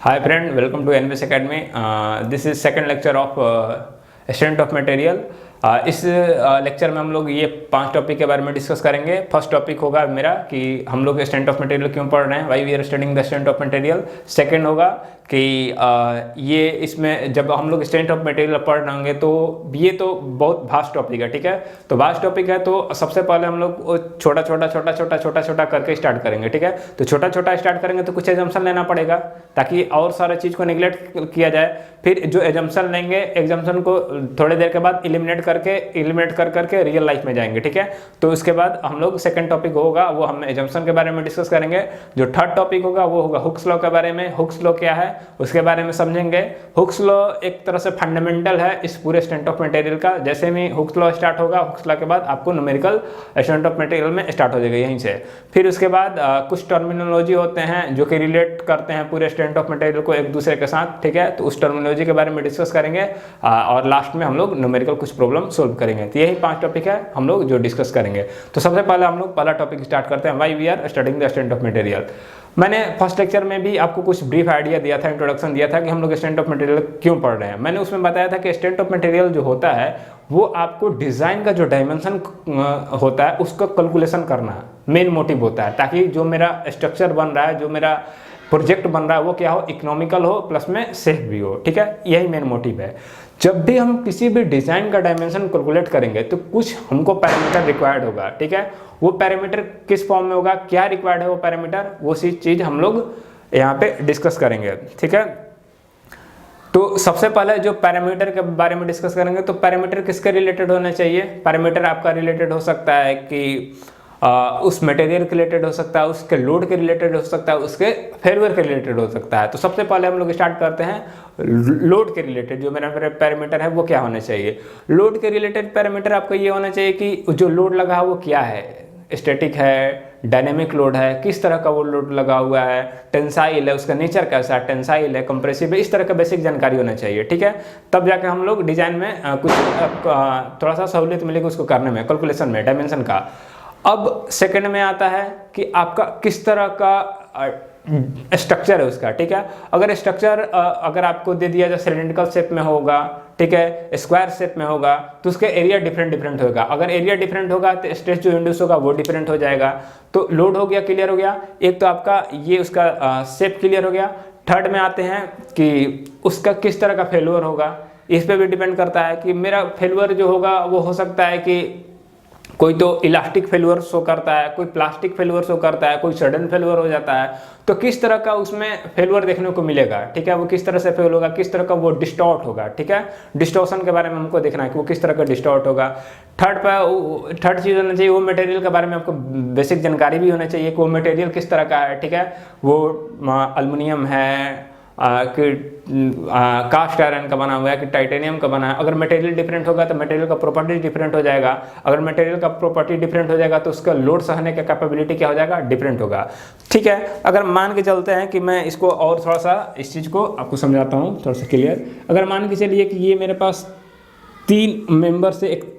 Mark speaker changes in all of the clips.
Speaker 1: Hi friend, welcome to NVS Academy. This is second lecture of student of material. इस lecture में हम लोग ये 5 टॉपिक के बारे में डिस्कस करेंगे। फर्स्ट टॉपिक होगा मेरा कि हम लोग स्टूडेंट ऑफ मटेरियल क्यों पढ़ रहे हैं, why we are studying the student of material. Second होगा कि ये इसमें जब हम लोग स्टूडेंट ऑफ मटेरियल पढ़ रहे होंगे तो ये तो बहुत वास्ट टॉपिक है, ठीक है। तो वास्ट टॉपिक है तो सबसे पहले हम लोग छोटा छोटा करके स्टार्ट करेंगे, ठीक है। तो छोटा छोटा स्टार्ट करेंगे तो कुछ एजम्पशन लेना पड़ेगा ताकि और सारा चीज़ को निगलेक्ट किया जाए। फिर जो एजम्पशन लेंगे, एग्जाम्पशन को थोड़ी देर के बाद एलिमिनेट करके रियल लाइफ में जाएंगे, ठीक है। तो उसके बाद हम लोग सेकंड टॉपिक होगा वो हम एजम्पशन के बारे में डिस्कस करेंगे। जो थर्ड टॉपिक होगा वो होगा हुक्स लॉ के बारे में। हुक्स लॉ क्या है उसके बारे में समझेंगे। हुक्स लॉ एक तरह से फंडामेंटल है इस पूरे स्टूडेंट ऑफ मटेरियल का। जैसे में हुक्स लॉ स्टार्ट होगा, हुक्स लॉ के बाद आपको न्यूमेरिकल स्टूडेंट ऑफ मटेरियल में स्टार्ट हो जाएगा यहीं से। फिर उसके बाद कुछ टर्मिनोलॉजी होते हैं जो कि रिलेट करते हैं पूरे स्टूडेंट ऑफ मटेरियल को एक दूसरे के साथ, ठीक है। तो उस टर्मिनोलॉजी के बारे में डिस्कस करेंगे और लास्ट में हम लोग न्यूमेरिकल कुछ प्रॉब्लम सोल्व करेंगे। तो यही 5 टॉपिक है हम लोग जो डिस्कस करेंगे। तो सबसे पहले हम लोग पहला टॉपिक स्टार्ट करते हैं, why we are studying the student of material. मैंने फर्स्ट लेक्चर में भी आपको कुछ ब्रीफ आइडिया दिया था, इंट्रोडक्शन दिया था कि हम लोग स्टूडेंट ऑफ मटेरियल क्यों पढ़ रहे हैं। मैंने उसमें बताया था कि स्टूडेंट ऑफ मटेरियल जो होता है वो आपको डिज़ाइन का जो डायमेंशन होता है उसका कैलकुलेशन करना मेन मोटिव होता है, ताकि जो मेरा स्ट्रक्चर बन रहा है, जो मेरा प्रोजेक्ट बन रहा है वो क्या हो, इकोनॉमिकल हो प्लस में सेफ भी हो, ठीक है। यही मेन मोटिव है। जब भी हम किसी भी डिज़ाइन का डायमेंशन कैलकुलेट करेंगे तो कुछ हमको पैरामीटर रिक्वायर्ड होगा, ठीक है। वो पैरामीटर किस फॉर्म में होगा, क्या रिक्वायर्ड है वो पैरामीटर, वो सी चीज़ हम लोग यहाँ पे डिस्कस करेंगे, ठीक है। तो सबसे पहले जो पैरामीटर के बारे में डिस्कस करेंगे तो पैरामीटर किसके रिलेटेड होना चाहिए। पैरामीटर आपका रिलेटेड हो सकता है कि उस मटेरियल के रिलेटेड हो सकता है, उसके लोड के रिलेटेड हो सकता है, उसके फेल्योर के रिलेटेड हो सकता है। तो सबसे पहले हम लोग स्टार्ट करते हैं लोड के रिलेटेड। जो मेरा पैरामीटर है वो क्या होना चाहिए। लोड के रिलेटेड पैरामीटर आपको ये होना चाहिए कि जो लोड लगा है वो क्या है, स्टैटिक है, डायनेमिक लोड है, किस तरह का वो लोड लगा हुआ है, टेंसाइल है, उसका नेचर कैसा है, टेंसाइल है, कंप्रेसिव है, इस तरह का बेसिक जानकारी होना चाहिए, ठीक है। तब जाकर हम लोग डिजाइन में कुछ थोड़ा सा सहूलियत मिलेगी उसको करने में, कैलकुलेशन में, डायमेंशन का। अब सेकंड में आता है कि आपका किस तरह का स्ट्रक्चर है उसका, ठीक है। अगर स्ट्रक्चर अगर आपको दे दिया जाए सिलेंड्रिकल शेप में होगा, ठीक है, स्क्वायर शेप में होगा तो उसके एरिया डिफरेंट होगा। अगर एरिया डिफरेंट होगा तो स्ट्रेस जो इंड्यूस होगा वो डिफरेंट हो जाएगा। तो लोड हो गया, क्लियर हो गया। एक तो आपका ये उसका शेप क्लियर हो गया। थर्ड में आते हैं कि उसका किस तरह का फेल्योर होगा। इस पर भी डिपेंड करता है कि मेरा फेल्योर जो होगा वो हो सकता है कि कोई तो इलास्टिक फेल्योर शो करता है, कोई प्लास्टिक फेल्योर शो करता है, कोई सडन फेल्योर हो जाता है। तो किस तरह का उसमें फेल्योर देखने को मिलेगा, ठीक है। वो किस तरह से फेल होगा, किस तरह का वो डिस्टॉर्ट होगा, ठीक है। डिस्टॉर्शन के बारे में हमको देखना है कि वो किस तरह का डिस्टॉर्ट होगा। थर्ड चीज़ होना चाहिए वो मटेरियल के बारे में आपको बेसिक जानकारी भी होना चाहिए कि वो मटेरियल किस तरह का है, ठीक है। वो एल्युमिनियम है कि कास्ट आयरन का बना हुआ है कि टाइटेनियम का बना है। अगर मटेरियल डिफरेंट होगा तो मटेरियल का प्रॉपर्टी डिफरेंट हो जाएगा। अगर मटेरियल का प्रॉपर्टी डिफरेंट हो जाएगा तो उसका लोड सहने का कैपेबिलिटी क्या हो जाएगा, डिफरेंट होगा, ठीक है। अगर मान के चलते हैं कि मैं इसको और थोड़ा सा इस चीज़ को आपको समझाता हूँ थोड़ा सा क्लियर। अगर मान के चलिए कि ये मेरे पास 3 मेंबर से एक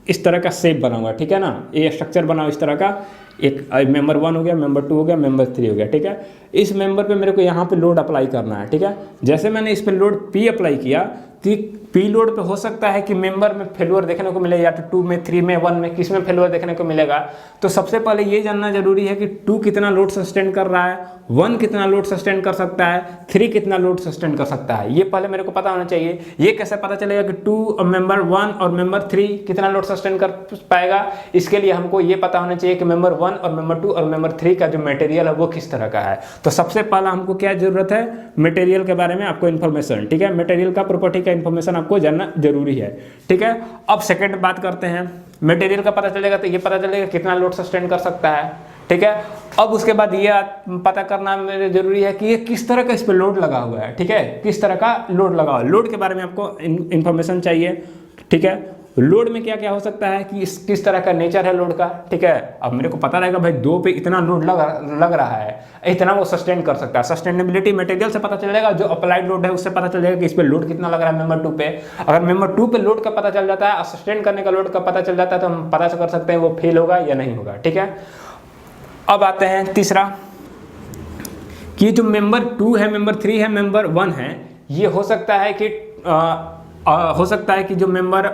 Speaker 1: इस तरह का शेप बना हुआ है, ठीक है ना। ये स्ट्रक्चर बना हुआ इस तरह का, एक मेंबर 1 हो गया, मेंबर 2 हो गया, मेंबर 3 हो गया, ठीक है। इस मेंबर पे मेरे को यहाँ पे लोड अप्लाई करना है, ठीक है। जैसे मैंने इस पे लोड P अप्लाई किया तो P लोड पे हो सकता है कि मेंबर में फेल्योर देखने को मिले, या तो 2 में, 3 में, 1 में, किस में फेल्योर देखने को मिलेगा। तो सबसे पहले ये जानना जरूरी है कि 2 कितना लोड सस्टेन कर रहा है, 1 कितना लोड सस्टेन कर सकता है, 3 कितना लोड सस्टेन कर सकता है। ये पहले मेरे को पता होना चाहिए। ये कैसे पता चलेगा कि 2 मेंबर 1 और मेंबर 3 कितना लोड सस्टेन कर पाएगा। इसके लिए हमको ये पता होना चाहिए कि मेंबर 1 और मेंबर 2 और मेंबर 3 का जो मटेरियल है वो किस तरह का है। तो सबसे पहला हमको क्या जरूरत है, मटेरियल के बारे में आपको इन्फॉर्मेशन, ठीक है। मटेरियल का प्रॉपर्टी का इन्फॉर्मेशन आपको जानना जरूरी है, ठीक है। अब सेकंड बात करते हैं, मटेरियल का पता चलेगा तो ये पता चलेगा कितना लोड सस्टेन कर सकता है, ठीक है। अब उसके बाद ये पता करना मेरे जरूरी है कि ये किस तरह का इस पर लोड लगा हुआ है, ठीक है। किस तरह का लोड लगा हुआ है, लोड के बारे में आपको इन्फॉर्मेशन चाहिए, ठीक है। लोड में क्या क्या हो सकता है कि किस तरह का नेचर है लोड का, ठीक है। अब मेरे को पता रहेगा भाई 2 पे इतना लोड लग रहा है, इतना वो सस्टेन कर सकता है। सस्टेनेबिलिटी मटेरियल से पता चलेगा, जो अप्लाइड लोड है उससे पता चलेगा कि इस पे लोड कितना लग रहा है मेंबर 2 पे। अगर मेंबर 2 पे लोड का पता चल जाता है और सस्टेन करने का लोड का पता चल जाता है तो हम पता कर सकते हैं वो फेल होगा या नहीं होगा, ठीक है। अब आते हैं तीसरा कि जो मेंबर 2 है, मेंबर 3 है, मेंबर 1 है, ये हो सकता है कि जो मेंबर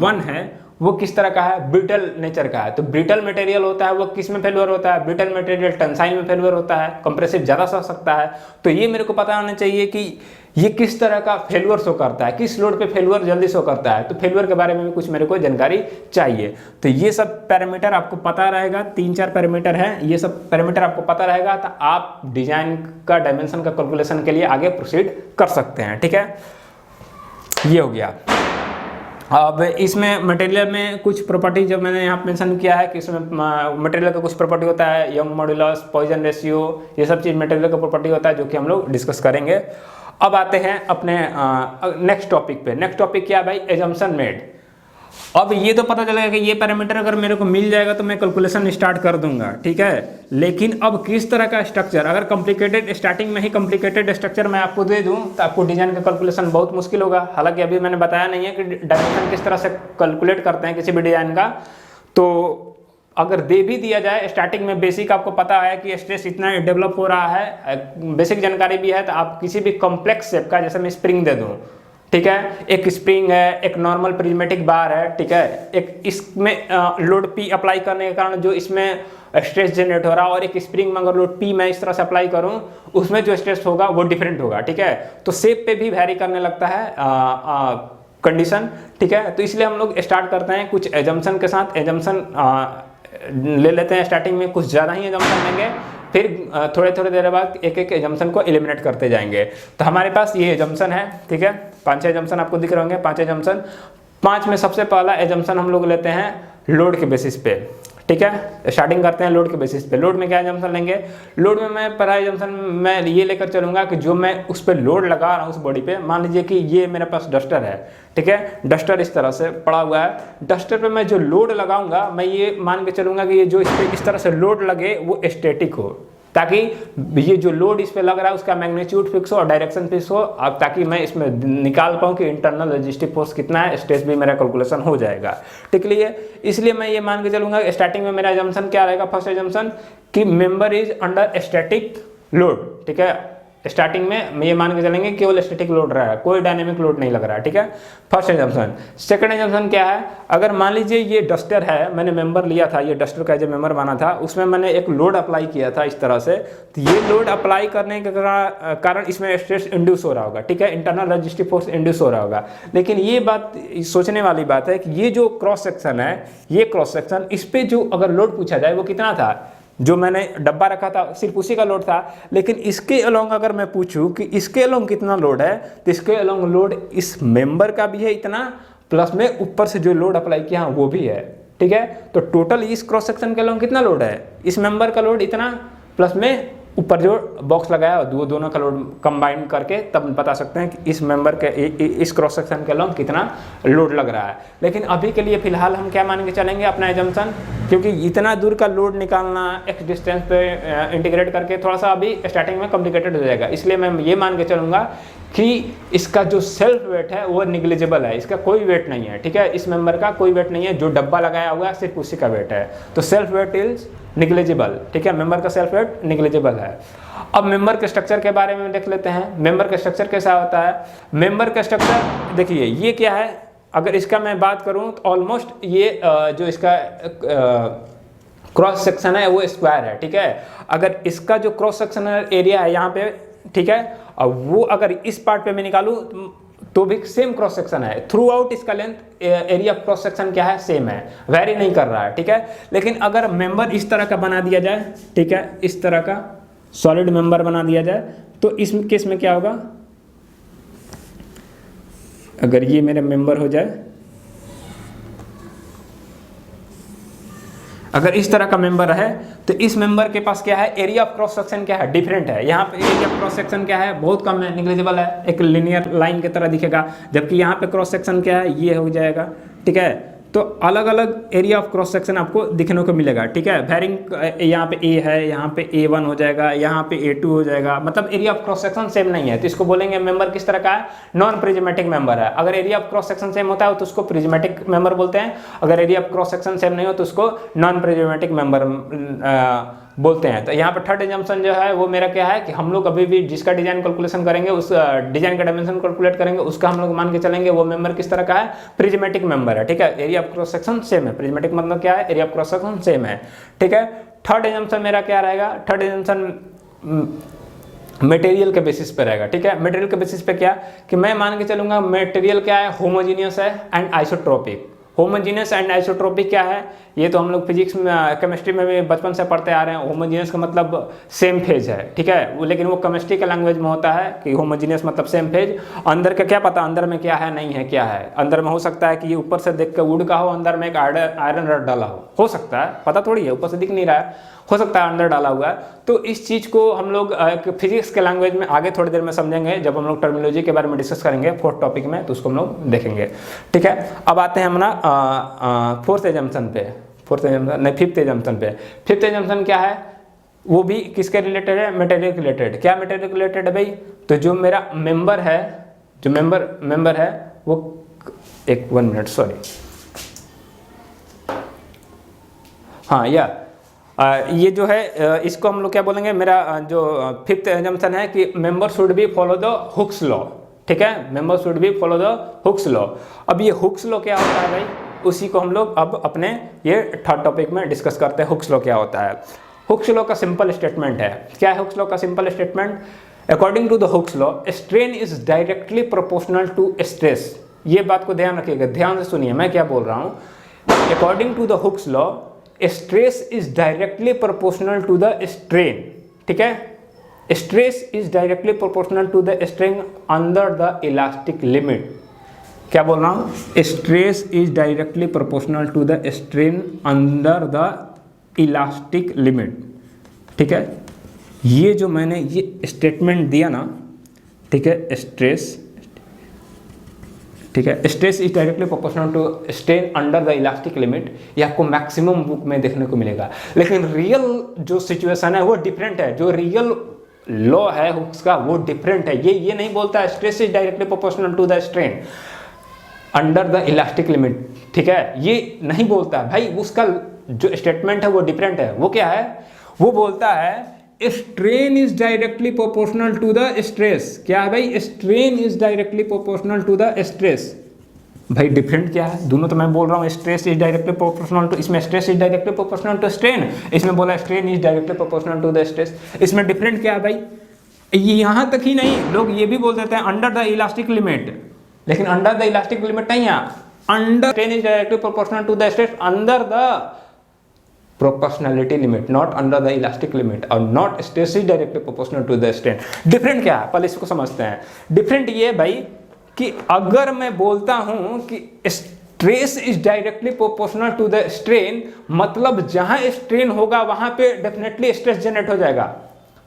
Speaker 1: 1 है वो किस तरह का है, ब्रिटल नेचर का है। तो ब्रिटल मटेरियल होता है वो किस में फेल्योर होता है, ब्रिटल मटेरियल टेंसाइल में फेल्योर होता है, कंप्रेसिव ज़्यादा सह सकता है। तो ये मेरे को पता होना चाहिए कि ये किस तरह का फेल्योर शो करता है, किस लोड पे फेल्योर जल्दी शो करता है। तो फेल्योर के बारे में भी कुछ मेरे को जानकारी चाहिए। तो ये सब पैरामीटर आपको पता रहेगा, 3-4 पैरामीटर हैं, ये सब पैरामीटर आपको पता रहेगा तो आप डिजाइन का डायमेंशन का कैलकुलेशन के लिए आगे प्रोसीड कर सकते हैं। ठीक है, ये हो गया। अब इसमें मटेरियल में कुछ प्रॉपर्टी जब मैंने यहाँ मेंशन किया है कि इसमें मटेरियल का कुछ प्रॉपर्टी होता है, यंग मॉड्यूलस, पॉइजन रेशियो, ये सब चीज़ मटेरियल का प्रॉपर्टी होता है जो कि हम लोग डिस्कस करेंगे। अब आते हैं अपने नेक्स्ट टॉपिक पे। नेक्स्ट टॉपिक क्या है भाई, एजम्पशन मेड। अब ये तो पता चलेगा कि ये पैरामीटर अगर मेरे को मिल जाएगा तो मैं कैलकुलेशन स्टार्ट कर दूंगा। ठीक है, लेकिन अब किस तरह का स्ट्रक्चर, अगर कॉम्प्लिकेटेड स्टार्टिंग में ही कॉम्प्लिकेटेड स्ट्रक्चर मैं आपको दे दूं तो आपको डिजाइन का कैलकुलेशन बहुत मुश्किल होगा। हालांकि अभी मैंने बताया नहीं है कि डायमेंशन किस तरह से कैलकुलेट करते हैं किसी भी डिजाइन का। तो अगर दे भी दिया जाए स्टार्टिंग में, बेसिक आपको पता है कि स्ट्रेस इतना डेवलप हो रहा है, बेसिक जानकारी भी है, तो आप किसी भी कॉम्प्लेक्स शेप का, जैसे मैं स्प्रिंग दे दूँ, ठीक है, एक स्प्रिंग है, एक नॉर्मल प्रिज्मेटिक बार है, ठीक है, एक इसमें लोड पी अप्लाई करने के कारण जो इसमें स्ट्रेस जनरेट हो रहा है, और एक स्प्रिंग में अगर लोड पी मैं इस तरह से अप्लाई करूं उसमें जो स्ट्रेस होगा वो डिफरेंट होगा। ठीक है, तो शेप पे भी वैरी करने लगता है कंडीशन। ठीक है, तो इसलिए हम लोग स्टार्ट करते हैं कुछ एजम्पशन के साथ। एजम्पशन ले लेते हैं स्टार्टिंग में, कुछ ज़्यादा ही एजम्पशन लेंगे, फिर थोड़े थोड़े देर बाद एक एक एजम्पशन को एलिमिनेट करते जाएंगे। तो हमारे पास ये एजम्पशन है। ठीक है, 5 एजम्पशन आपको दिख रहे होंगे, 5 एजम्पशन। 5 में सबसे पहला एजम्पशन हम लोग लेते हैं लोड के बेसिस पे। ठीक है, स्टार्टिंग करते हैं लोड के बेसिस पे। लोड में क्या एजम्पशन लेंगे, लोड में मैं पहला एजम्पशन मैं ये लेकर चलूंगा कि जो मैं उस पर लोड लगा रहा हूँ उस बॉडी पे, मान लीजिए कि ये मेरे पास डस्टर है। ठीक है, डस्टर इस तरह से पड़ा हुआ है, डस्टर पे मैं जो लोड लगाऊंगा मैं ये मान के चलूंगा कि ये जो इस पर इस तरह से लोड लगे वो स्टैटिक हो, ताकि ये जो लोड इस पे लग रहा है उसका मैग्नीट्यूड फिक्स हो और डायरेक्शन फिक्स हो, अब ताकि मैं इसमें निकाल पाऊँ कि इंटरनल रेजिस्टिव फोर्स कितना है, स्ट्रेस भी मेरा कैलकुलेशन हो जाएगा। ठीक है, इसलिए मैं ये मान के चलूंगा स्टार्टिंग में मेरा एजम्पशन क्या रहेगा, फर्स्ट एजम्पशन कि member is under static load. ठीक है, स्टार्टिंग में ये मान के चलेंगे केवल स्टैटिक लोड रहा है, कोई डायनेमिक लोड नहीं लग रहा है। ठीक है, फर्स्ट एजम्पशन। सेकंड एजम्पशन क्या है, अगर मान लीजिए ये डस्टर है, मैंने मेंबर लिया था, ये डस्टर का जो मेंबर बना था उसमें मैंने एक लोड अप्लाई किया था इस तरह से, तो ये लोड अप्लाई करने के कारण इसमें स्ट्रेस इंड्यूस हो रहा होगा। ठीक है, इंटरनल रेजिस्टिव फोर्स इंड्यूस हो रहा होगा। लेकिन ये बात सोचने वाली बात है कि ये जो क्रॉस सेक्शन है, ये क्रॉस सेक्शन, इस पर जो अगर लोड पूछा जाए वो कितना था, जो मैंने डब्बा रखा था सिर्फ उसी का लोड था। लेकिन इसके अलोंग अगर मैं पूछूं कि इसके अलोंग कितना लोड है, तो इसके अलोंग लोड इस मेंबर का भी है इतना, प्लस में ऊपर से जो लोड अप्लाई किया वो भी है। ठीक है, तो टोटल इस क्रॉस सेक्शन के अलोंग कितना लोड है, इस मेंबर का लोड इतना, प्लस में ऊपर जो बॉक्स लगाया दोनों का लोड कंबाइन करके तब बता सकते हैं कि इस मेंबर के इस क्रॉस सेक्शन के अलोंग कितना लोड लग रहा है। लेकिन अभी के लिए फिलहाल हम क्या मान के चलेंगे अपना एजम्पशन, क्योंकि इतना दूर का लोड निकालना एक्स डिस्टेंस पे इंटीग्रेट करके थोड़ा सा अभी स्टार्टिंग में कॉम्प्लिकेटेड हो जाएगा। इसलिए मैं ये मान के चलूँगा कि इसका जो सेल्फ वेट है वो निग्लिजिबल है, इसका कोई वेट नहीं है। ठीक है, इस मेंबर का कोई वेट नहीं है, जो डब्बा लगाया हुआ है सिर्फ उसी का वेट है, तो सेल्फ वेट इज निग्लिजिबल। ठीक है, मेंबर का सेल्फ वेट निग्लिजिबल है। अब मेंबर के स्ट्रक्चर के बारे में देख लेते हैं। मेंबर का स्ट्रक्चर कैसा होता है, मेंबर का स्ट्रक्चर देखिए ये क्या है, अगर इसका मैं बात करूं तो ऑलमोस्ट ये जो इसका क्रॉस सेक्शन है वो स्क्वायर है। ठीक है, अगर इसका जो क्रॉस सेक्शनल एरिया है यहाँ पे, ठीक है, अब वो अगर इस पार्ट पे मैं निकालूं तो भी सेम क्रॉस सेक्शन है, थ्रू आउट इसका length area of cross section क्या है, सेम है, वेरी नहीं कर रहा है। ठीक है, लेकिन अगर मेंबर इस तरह का बना दिया जाए, ठीक है, इस तरह का सॉलिड मेंबर बना दिया जाए, तो इस केस में क्या होगा, अगर ये मेरा मेंबर हो जाए, अगर इस तरह का मेंबर है तो इस मेंबर के पास क्या है, एरिया ऑफ क्रॉस सेक्शन क्या है, डिफरेंट है। यहाँ पे एरिया ऑफ क्रॉस सेक्शन क्या है, बहुत कम है, निग्लिजिबल है, एक लिनियर लाइन की तरह दिखेगा, जबकि यहाँ पे क्रॉस सेक्शन क्या है, ये हो जाएगा। ठीक है, तो अलग अलग एरिया ऑफ क्रॉस सेक्शन आपको दिखने को मिलेगा। ठीक है, वेरिंग, यहाँ पे ए है, यहाँ पे A1 हो जाएगा, यहाँ पे A2 हो जाएगा, मतलब area of cross section same नहीं है, तो इसको बोलेंगे मेंबर किस तरह का है, नॉन प्रिज्मेटिक मेंबर है। अगर area of cross section same होता है तो उसको प्रिज्मेटिक मेंबर बोलते हैं, अगर area of cross section same नहीं हो तो उसको नॉन प्रिज्मेटिक मेंबर बोलते हैं। तो यहाँ पर थर्ड एजम्पशन जो है वो मेरा क्या है कि हम लोग अभी भी जिसका डिजाइन कैलकुलेशन करेंगे, उस डिजाइन का डायमेंशन कैलकुलेट करेंगे, उसका हम लोग मान के चलेंगे वो मेंबर किस तरह का है, प्रिज्मेटिक मेंबर है, ठीक है। Area of cross section same है, प्रिज्मेटिक मतलब क्या है, area of cross section same है, ठीक है। थर्ड एजम्पशन मेरा क्या रहेगा, थर्ड एजम्पशन मटेरियल के बेसिस पे रहेगा, ठीक है। मटेरियल के बेसिस पे क्या कि मैं मान के चलूंगा मटेरियल क्या है, होमोजीनियस है and isotropic. Homogeneous and isotropic क्या है, ये तो हम लोग फिजिक्स में केमिस्ट्री में भी बचपन से पढ़ते आ रहे हैं। होमोजीनियस का मतलब सेम फेज है, ठीक है, लेकिन वो केमिस्ट्री के लैंग्वेज में होता है कि होमोजीनियस मतलब सेम फेज। अंदर का क्या पता अंदर में क्या है नहीं है, क्या है अंदर में, हो सकता है कि ये ऊपर से देख कर वुड का हो, अंदर में एक आयरन रड डाला हो सकता है, पता थोड़ी है, ऊपर से दिख नहीं रहा है, हो सकता है अंदर डाला हुआ है। तो इस चीज़ को हम लोग फिजिक्स के लैंग्वेज में आगे थोड़ी देर में समझेंगे, जब हम लोग टर्मिनोलॉजी के बारे में डिस्कस करेंगे फोर्थ टॉपिक में, तो उसको हम लोग देखेंगे, ठीक है। अब आते हैं हम ना फोर्थ एजम्पशन पे, फिफ्थ एजम्पशन पे। फिफ्थ एजम्पशन क्या है, वो भी किसके रिलेटेड है, मटेरियल के रिलेटेड। क्या मटेरियल के रिलेटेड है भाई, तो जो मेरा मेंबर है, जो मेंबर है वो, एक 1 मिनट सॉरी, हाँ ये जो है इसको हम लोग क्या बोलेंगे, मेरा जो फिफ्थ एजम्पशन है कि member should be follow the Hooke's law, ठीक है, member should be follow the Hooke's law. अब ये हुक्स लॉ क्या होता है भाई, उसी को हम लोग अब अपने ये थर्ड टॉपिक में डिस्कस करते हैं। हुक्स लॉ क्या होता है, हुक्स लॉ का सिंपल स्टेटमेंट है, क्या है हुक्स लॉ का simple statement, according to the Hooke's law strain is directly proportional to stress. ये बात को ध्यान रखिएगा, ध्यान से सुनिए मैं क्या बोल रहा हूँ। According to the Hooke's law stress is directly proportional to the strain, ठीक है, stress is directly proportional to the strain under the elastic limit. क्या बोल रहा हूँ, stress is directly proportional to the strain under the elastic limit, ठीक है। ये जो मैंने ये स्टेटमेंट दिया ना, ठीक है, स्ट्रेस, ठीक है, stress is directly proportional to strain under the elastic limit, ये आपको मैक्सिमम बुक में देखने को मिलेगा। लेकिन रियल जो सिचुएशन है वो डिफरेंट है, जो रियल लॉ है हुक्स का वो डिफरेंट है। ये नहीं बोलता है stress is directly proportional to the strain under the elastic limit, ठीक है, ये नहीं बोलता भाई। उसका जो स्टेटमेंट है वो डिफरेंट है। वो क्या है, वो बोलता है strain is directly proportional to the stress. क्या है भाई, strain is directly proportional to the stress. भाई डिफरेंट क्या है, दोनों तो मैं बोल रहा हूँ stress is directly proportional to, इसमें stress is directly proportional to strain, इसमें बोला strain is directly proportional to the stress. इसमें डिफरेंट क्या है भाई, यहाँ तक ही नहीं, लोग ये भी बोल देते हैं अंडर द इलास्टिक लिमिट, लेकिन अंडर द इलास्टिक लिमिट नहीं है, under strain is directly proportional to the stress under the proportionality limit, not under the elastic limit, और not stress is directly proportional to the strain. Different क्या है, पहले इसको समझते हैं। डिफरेंट ये भाई कि अगर मैं बोलता हूं कि stress is directly proportional to the strain, मतलब जहां स्ट्रेन होगा वहां पे डेफिनेटली स्ट्रेस जनरेट हो जाएगा।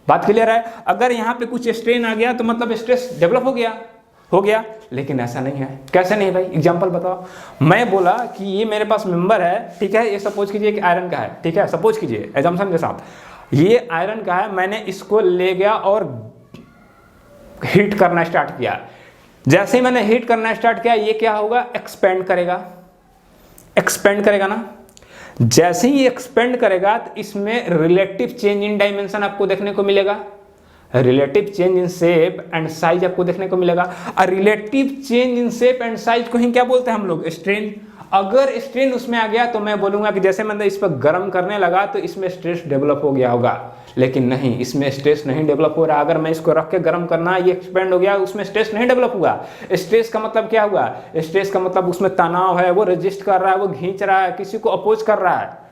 Speaker 1: बात क्लियर है, अगर यहां पे कुछ स्ट्रेन आ गया तो मतलब स्ट्रेस डेवलप हो गया, लेकिन ऐसा नहीं है। कैसे नहीं भाई, एग्जांपल बताओ। मैं बोला कि ये मेरे पास मेंबर है, ठीक है, ये सपोज कीजिए कि आयरन का है, ठीक है, सपोज कीजिए एजम्पशन के साथ ये आयरन का है, मैंने इसको ले गया और हीट करना स्टार्ट किया। जैसे ही मैंने हीट करना स्टार्ट किया, ये क्या होगा, एक्सपेंड करेगा ना। जैसे ही एक्सपेंड करेगा तो इसमें रिलेटिव चेंज इन डायमेंशन आपको देखने को मिलेगा, relative change in shape and size आपको देखने को मिलेगा। और relative change in shape and size को ही क्या बोलते हैं हम लोग, स्ट्रेन। अगर स्ट्रेन उसमें आ गया तो मैं बोलूंगा कि जैसे मैंने इस पर गर्म करने लगा तो इसमें स्ट्रेस डेवलप हो गया होगा, लेकिन नहीं, इसमें स्ट्रेस नहीं डेवलप हो रहा। अगर मैं इसको रख के गर्म करना, ये एक्सपेंड हो गया, उसमें स्ट्रेस नहीं डेवलप हुआ। स्ट्रेस का मतलब क्या हुआ, स्ट्रेस का मतलब उसमें तनाव है, वो रेजिस्ट कर रहा है, वो खींच रहा है, किसी को अपोज कर रहा है।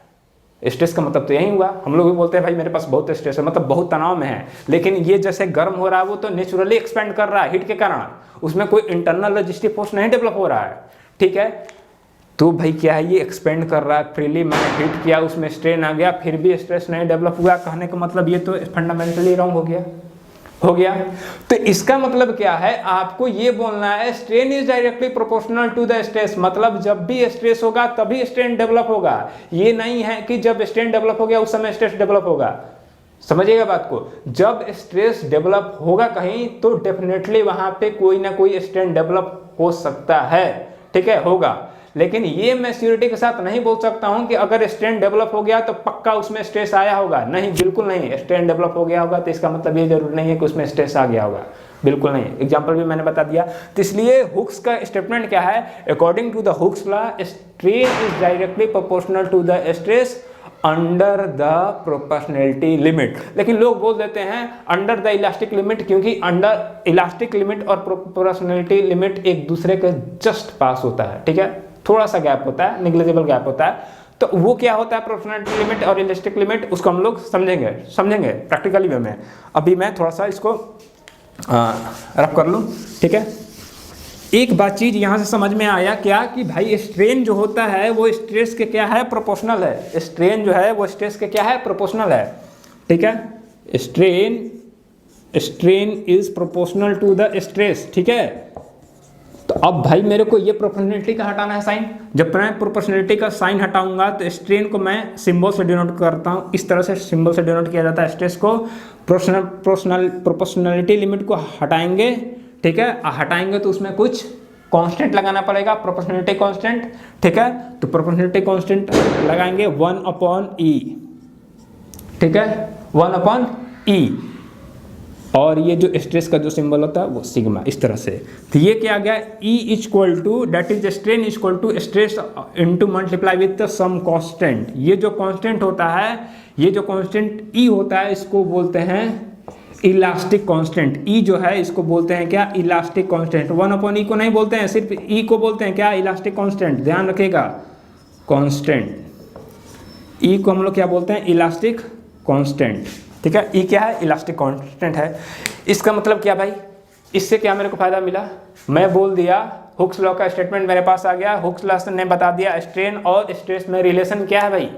Speaker 1: स्ट्रेस का मतलब तो यही हुआ। हम लोग भी बोलते हैं भाई मेरे पास बहुत स्ट्रेस है, मतलब बहुत तनाव में है, लेकिन ये जैसे गर्म हो रहा है वो तो नेचुरली एक्सपेंड कर रहा है हीट के कारण, उसमें कोई इंटरनल रेजिस्टिव फोर्स नहीं डेवलप हो रहा है, ठीक है। तो भाई क्या है, ये एक्सपेंड कर रहा है फ्रीली, मैंने हीट किया, उसमें स्ट्रेन आ गया, फिर भी स्ट्रेस नहीं डेवलप हुआ। कहने का मतलब ये तो फंडामेंटली रॉन्ग हो गया। तो इसका मतलब क्या है, आपको ये बोलना है strain is directly proportional to the stress, मतलब जब भी स्ट्रेस होगा तभी स्ट्रेन डेवलप होगा। ये नहीं है कि जब स्ट्रेन डेवलप हो गया उस समय स्ट्रेस डेवलप होगा। समझिएगा बात को, जब स्ट्रेस डेवलप होगा कहीं तो डेफिनेटली वहां पे कोई ना कोई स्ट्रेन डेवलप हो सकता है, ठीक है, होगा। लेकिन ये मैं श्योरिटी के साथ नहीं बोल सकता हूँ कि अगर स्ट्रेन डेवलप हो गया तो पक्का उसमें स्ट्रेस आया होगा। नहीं, बिल्कुल नहीं। स्ट्रेन डेवलप हो गया होगा तो इसका मतलब ये जरूरी नहीं है कि उसमें स्ट्रेस आ गया होगा, बिल्कुल नहीं। एग्जाम्पल भी मैंने बता दिया। तो इसलिए हुक्स का स्टेटमेंट क्या है, according to the Hooke's law strain is directly proportional to the stress under the proportionality limit. लेकिन लोग बोल देते हैं अंडर द इलास्टिक लिमिट, क्योंकि अंडर इलास्टिक लिमिट और प्रोपोर्शनैलिटी लिमिट एक दूसरे के जस्ट पास होता है, ठीक है, थोड़ा सा गैप होता है, निग्लिजिबल गैप होता है। तो वो क्या होता है प्रोपोर्शनैलिटी लिमिट और इलास्टिक लिमिट, उसको हम लोग समझेंगे प्रैक्टिकली वे में। अभी मैं थोड़ा सा इसको रफ कर लूँ, ठीक है। एक बात चीज यहाँ से समझ में आया क्या कि भाई स्ट्रेन जो होता है वो स्ट्रेस के क्या है, प्रोपोर्शनल है। स्ट्रेन जो है वो स्ट्रेस के क्या है, प्रोपोर्शनल है, ठीक है। Strain is proportional to the stress, ठीक है। तो अब भाई मेरे को ये प्रोपोर्शनलिटी का हटाना है साइन। जब मैं प्रोपोर्शनलिटी का साइन हटाऊंगा तो स्ट्रेन को मैं सिंबल से डिनोट करता हूँ, इस तरह से सिंबल से डिनोट किया जाता है स्ट्रेस को। प्रोपोर्शनलिटी लिमिट को हटाएंगे, ठीक है, हटाएंगे तो उसमें कुछ कांस्टेंट लगाना पड़ेगा, प्रोपोर्शनलिटी कांस्टेंट, ठीक है। तो प्रोपोर्शनलिटी कांस्टेंट लगाएंगे 1/E, ठीक है, 1/E। और ये जो स्ट्रेस का जो सिंबल होता है वो सिग्मा, इस तरह से। तो ये क्या आ गया, E equal to that is strain equal to stress into multiply with some constant. ये जो कांस्टेंट होता है, ये जो कांस्टेंट E होता है, इसको बोलते हैं इलास्टिक कांस्टेंट। E जो है इसको बोलते हैं क्या, इलास्टिक कांस्टेंट। 1/E को नहीं बोलते हैं, सिर्फ E को बोलते हैं क्या, इलास्टिक कांस्टेंट। ध्यान रखिएगा, कांस्टेंट E को हम लोग क्या बोलते हैं, इलास्टिक कांस्टेंट, ठीक है। E क्या है, इलास्टिक कांस्टेंट है। इसका मतलब क्या भाई, इससे क्या मेरे को फायदा मिला, मैं बोल दिया हुक्स लॉ का स्टेटमेंट मेरे पास आ गया। हुक्स लॉ ने बता दिया स्ट्रेन और स्ट्रेस में रिलेशन क्या है भाई।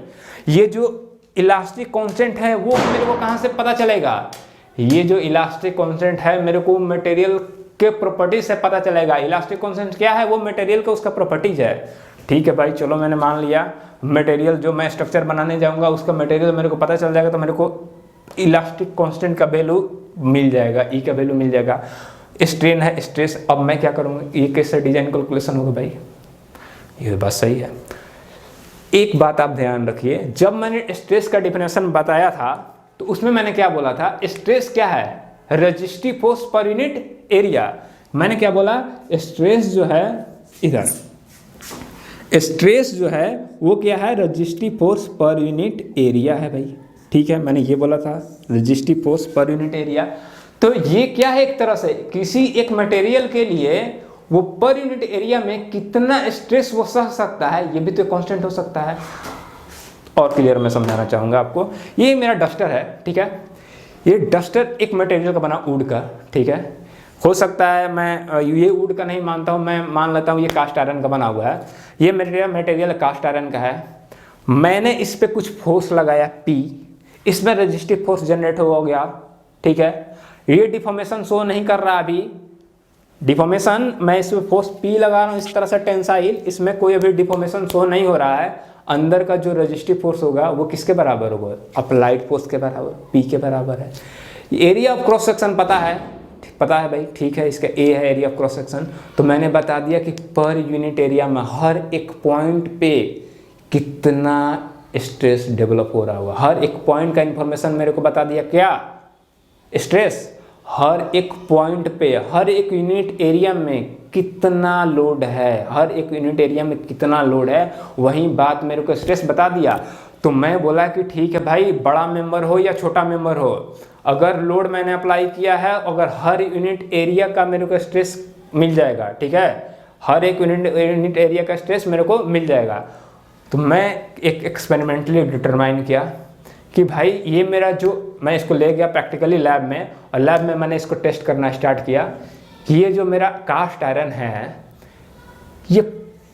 Speaker 1: ये जो इलास्टिक कांस्टेंट है वो मेरे को कहाँ से पता चलेगा, ये जो इलास्टिक कांस्टेंट है मेरे को मटेरियल के प्रॉपर्टीज से पता चलेगा। इलास्टिक कांस्टेंट क्या है, वो मटेरियल का उसका प्रॉपर्टीज है, ठीक है भाई। चलो मैंने मान लिया मटेरियल जो मैं स्ट्रक्चर बनाने जाऊंगा उसका मटेरियल मेरे को पता चल जाएगा, तो मेरे को इलास्टिक कांस्टेंट का वैल्यू मिल जाएगा, E का वैल्यू मिल जाएगा। स्ट्रेन है, स्ट्रेस, अब मैं क्या करूँगा, ये कैसे डिजाइन कैलकुलेशन होगा भाई, ये बात सही है। एक बात आप ध्यान रखिए, जब मैंने स्ट्रेस का डिफिनेशन बताया था तो उसमें मैंने क्या बोला था, स्ट्रेस क्या है, resistive force per unit area. मैंने क्या बोला, स्ट्रेस जो है, इधर स्ट्रेस जो है वो क्या है, resistive force per unit area है भाई, ठीक है। मैंने ये बोला था resistive force per unit area. तो ये क्या है, एक तरह से किसी एक मटेरियल के लिए वो पर यूनिट एरिया में कितना स्ट्रेस वो सह सकता है, ये भी तो कांस्टेंट हो सकता है। और क्लियर मैं समझाना चाहूँगा आपको, ये मेरा डस्टर है, ठीक है। ये डस्टर एक मटेरियल का बना वुड का, ठीक है। हो सकता है मैं ये वुड का नहीं मानता हूँ, मैं मान लेता हूँ ये कास्ट आयरन का बना हुआ है। ये मटेरियल कास्ट आयरन का है। मैंने इस पर कुछ फोर्स लगाया P, इसमें रेजिस्टिव फोर्स जनरेट हो गया, ठीक है। ये डिफॉर्मेशन शो नहीं कर रहा अभी, डिफॉर्मेशन मैं इसमें फोर्स P लगा रहा हूँ इस तरह से टेंसाइल, इसमें कोई अभी डिफॉर्मेशन शो नहीं हो रहा है। अंदर का जो रेजिस्टिव फोर्स होगा वो किसके बराबर होगा, अप्लाइड फोर्स के बराबर, P के बराबर है। एरिया ऑफ क्रॉस सेक्शन पता है भाई, ठीक है। इसका A है एरिया ऑफ क्रॉस सेक्शन। तो मैंने बता दिया कि पर यूनिट एरिया में हर एक पॉइंट पे कितना स्ट्रेस डेवलप हो रहा होगा, हर एक पॉइंट का इंफॉर्मेशन मेरे को बता दिया। क्या स्ट्रेस, हर एक पॉइंट पे हर एक यूनिट एरिया में कितना लोड है, हर एक यूनिट एरिया में कितना लोड है, वही बात मेरे को स्ट्रेस बता दिया। तो मैं बोला कि ठीक है भाई, बड़ा मेंबर हो या छोटा मेंबर हो, अगर लोड मैंने अप्लाई किया है, अगर हर यूनिट एरिया का मेरे को स्ट्रेस मिल जाएगा, ठीक है, हर एक यूनिट एरिया का स्ट्रेस मेरे को मिल जाएगा। तो मैं एक एक्सपेरिमेंटली डिटरमाइन किया कि भाई ये मेरा जो, मैं इसको ले गया प्रैक्टिकली लैब में, और लैब में मैंने इसको टेस्ट करना स्टार्ट किया कि ये जो मेरा कास्ट आयरन है ये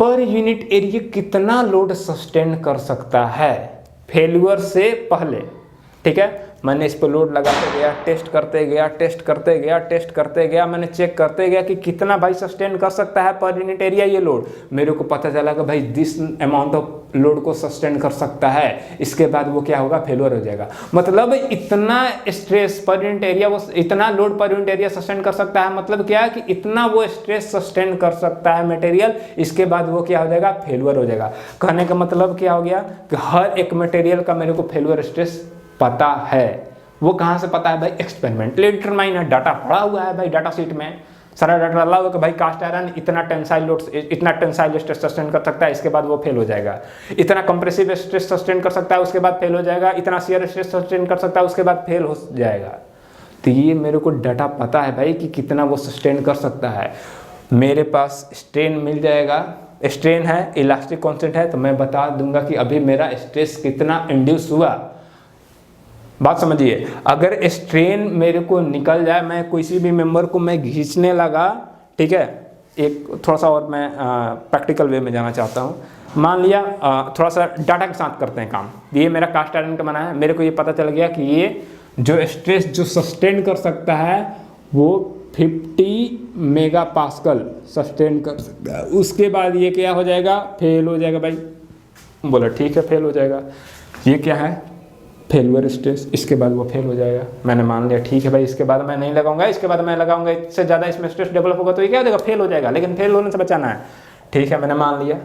Speaker 1: पर यूनिट एरिया कितना लोड सस्टेन कर सकता है फेल्यूर से पहले, ठीक है। मैंने इस पर लोड लगाते गया, टेस्ट करते गया, मैंने चेक करते गया कि कितना भाई सस्टेन कर सकता है पर यूनिट एरिया ये लोड। मेरे को पता चला कि भाई दिस अमाउंट ऑफ लोड को सस्टेन कर सकता है। इसके बाद वो क्या होगा, फेलियर हो जाएगा। मतलब इतना स्ट्रेस पर यूनिट एरिया, वो इतना load per unit area sustain कर सकता है, मतलब क्या है कि इतना वो स्ट्रेस सस्टेन कर सकता है मटेरियल, इसके बाद वो क्या हो जाएगा, फेलियर हो जाएगा। कहने का मतलब क्या हो गया कि हर एक मटेरियल का मेरे को फेलियर स्ट्रेस पता है। वो कहाँ से पता है भाई, एक्सपेरिमेंटली डिटरमाइन है, डाटा पड़ा हुआ है भाई, डाटा शीट में सारा डाटा डाला हुआ कि भाई कास्ट आयरन इतना टेंसाइल लोड, इतना टेंसाइल स्ट्रेस सस्टेन कर सकता है, इसके बाद वो फेल हो जाएगा। इतना कंप्रेसिव स्ट्रेस सस्टेन कर सकता है, उसके बाद फेल हो जाएगा। इतना शियर स्ट्रेस सस्टेन कर सकता है, उसके बाद फेल हो जाएगा। तो ये मेरे को डाटा पता है भाई कि कितना वो सस्टेन कर सकता है। मेरे पास स्ट्रेन मिल जाएगा, स्ट्रेन है, इलास्टिक कांस्टेंट है, तो मैं बता दूंगा कि अभी मेरा स्ट्रेस कितना इंड्यूस हुआ। बात समझिए, अगर स्ट्रेन मेरे को निकल जाए, मैं किसी भी मेंबर को मैं खींचने लगा, ठीक है, एक थोड़ा सा और मैं प्रैक्टिकल वे में जाना चाहता हूँ। मान लिया थोड़ा सा डाटा के साथ करते हैं काम। ये मेरा कास्ट आयरन का बना है, मेरे को ये पता चल गया कि ये जो स्ट्रेस जो सस्टेन कर सकता है वो 50 मेगा पास्कल सस्टेन कर सकता है। उसके बाद ये क्या हो जाएगा, फेल हो जाएगा भाई। बोला ठीक है, फेल हो जाएगा। ये क्या है, फेलुअर स्ट्रेस। इसके बाद वो फेल हो जाएगा। मैंने मान लिया ठीक है भाई, इसके बाद मैं नहीं लगाऊंगा, इसके बाद मैं लगाऊंगा, इससे ज़्यादा इसमें स्ट्रेस डेवलप होगा तो ये क्या हो जाएगा, फेल हो जाएगा। लेकिन फेल होने से बचाना है, ठीक है, मैंने मान लिया।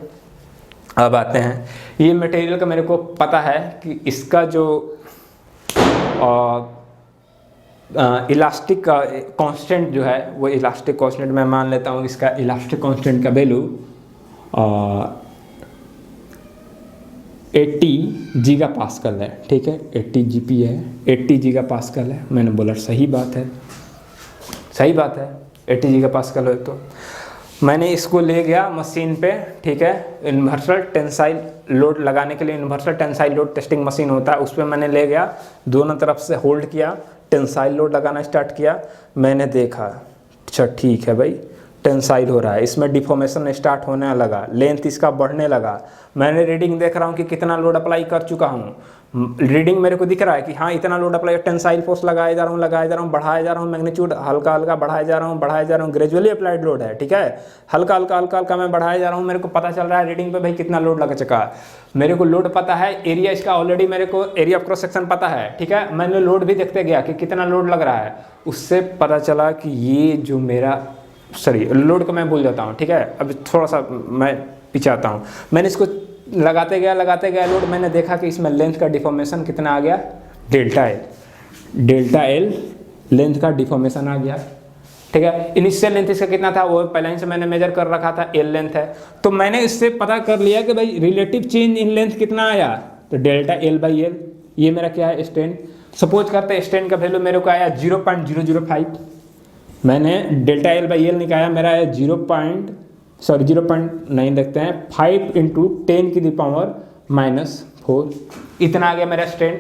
Speaker 1: अब आते हैं, ये मटेरियल का मेरे को पता है कि इसका जो इलास्टिक का कांस्टेंट जो है, वो इलास्टिक कांस्टेंट मैं मान लेता हूँ, इसका इलास्टिक कांस्टेंट का वैल्यू 80 गीगा पास्कल है, ठीक है, 80 जीपी है, 80 गीगा पास्कल है। मैंने बोला सही बात है, सही बात है, 80 गीगा पास्कल है। तो मैंने इसको ले गया मशीन पे, ठीक है, यूनिवर्सल टेंसाइल लोड लगाने के लिए universal tensile load testing machine होता है, उस पर मैंने ले गया, दोनों तरफ से होल्ड किया, टेंसाइल लोड लगाना स्टार्ट किया। मैंने देखा, अच्छा ठीक है भाई, टेंसाइल हो रहा है, इसमें डिफॉर्मेशन स्टार्ट होने लगा, लेंथ इसका बढ़ने लगा। मैंने रीडिंग देख रहा हूँ कि कितना लोड अप्लाई कर चुका हूँ। रीडिंग मेरे को दिख रहा है कि हाँ इतना लोड अप्लाई, टेंसाइल फोर्स लगाया जा रहा हूँ, बढ़ाया जा रहा हूँ, मैग्नीट्यूड हल्का हल्का बढ़ाया जा रहा हूँ, ग्रेजुअली अप्लाइड लोड है, ठीक है, हल्का हल्का मैं बढ़ाया जा रहा हूँ। मेरे को पता चल रहा है रीडिंग पे भाई कितना लोड लग चुका है। मेरे को लोड पता है, एरिया इसका ऑलरेडी मेरे को एरिया ऑफ क्रॉस सेक्शन पता है, ठीक है। मैंने लोड भी देखते गया कि कितना लोड लग रहा है, उससे पता चला कि ये जो मेरा लोड को मैं भूल जाता हूँ, ठीक है। अब थोड़ा सा मैं पीछे आता हूँ। मैंने इसको लगाते गया लोड, मैंने देखा कि इसमें लेंथ का डिफॉर्मेशन कितना आ गया, डेल्टा एल लेंथ का डिफॉर्मेशन आ गया, ठीक है। इनिशियल लेंथ इसका कितना था, वो पहले से मैंने मेजर कर रखा था, एल लेंथ है। तो मैंने इससे पता कर लिया कि भाई रिलेटिव चेंज इन लेंथ कितना आया, तो डेल्टा एल बाई एल, ये मेरा क्या है, स्ट्रेन। सपोज करते हैं स्ट्रेन का वैल्यू मेरे को आया 0.005। मैंने डेल्टा एल बाई एल निकाला, मेरा है 0.9 देखते हैं, 5 इंटू 10⁻⁻⁴, इतना आ गया मेरा strain.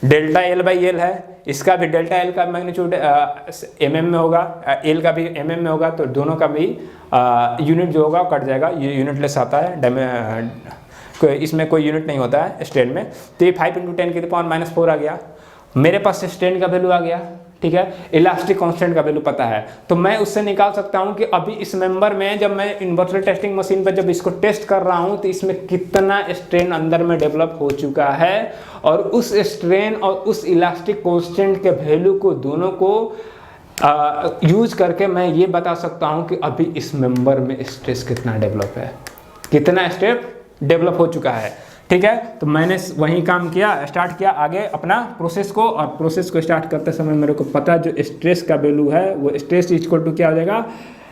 Speaker 1: Delta L by L है, इसका भी डेल्टा एल का मैग्नीट्यूड mm में होगा, एल का भी mm में होगा, तो दोनों का भी यूनिट जो होगा कट जाएगा, ये यूनिटलेस आता है, इसमें कोई यूनिट नहीं होता है स्ट्रेन में। तो ये 5 इंटू 10⁻⁴ आ गया, मेरे पास स्ट्रेन का वैल्यू आ गया, ठीक है। इलास्टिक कांस्टेंट का वैल्यू पता है, तो मैं उससे निकाल सकता हूं कि अभी इस मेंबर में जब मैं यूनिवर्सल टेस्टिंग मशीन पर जब इसको टेस्ट कर रहा हूं तो इसमें कितना स्ट्रेन अंदर में डेवलप हो चुका है, और उस स्ट्रेन और उस इलास्टिक कांस्टेंट के वैल्यू को दोनों को यूज करके मैं ये बता सकता हूं कि अभी इस मेंबर में स्ट्रेस कितना डेवलप है, कितना स्टेप डेवलप हो चुका है, ठीक है। तो मैंने वही काम किया, स्टार्ट किया आगे अपना प्रोसेस को, और प्रोसेस को स्टार्ट करते समय मेरे को पता जो स्ट्रेस का वैल्यू है वो स्ट्रेस इक्वल टू क्या हो जाएगा,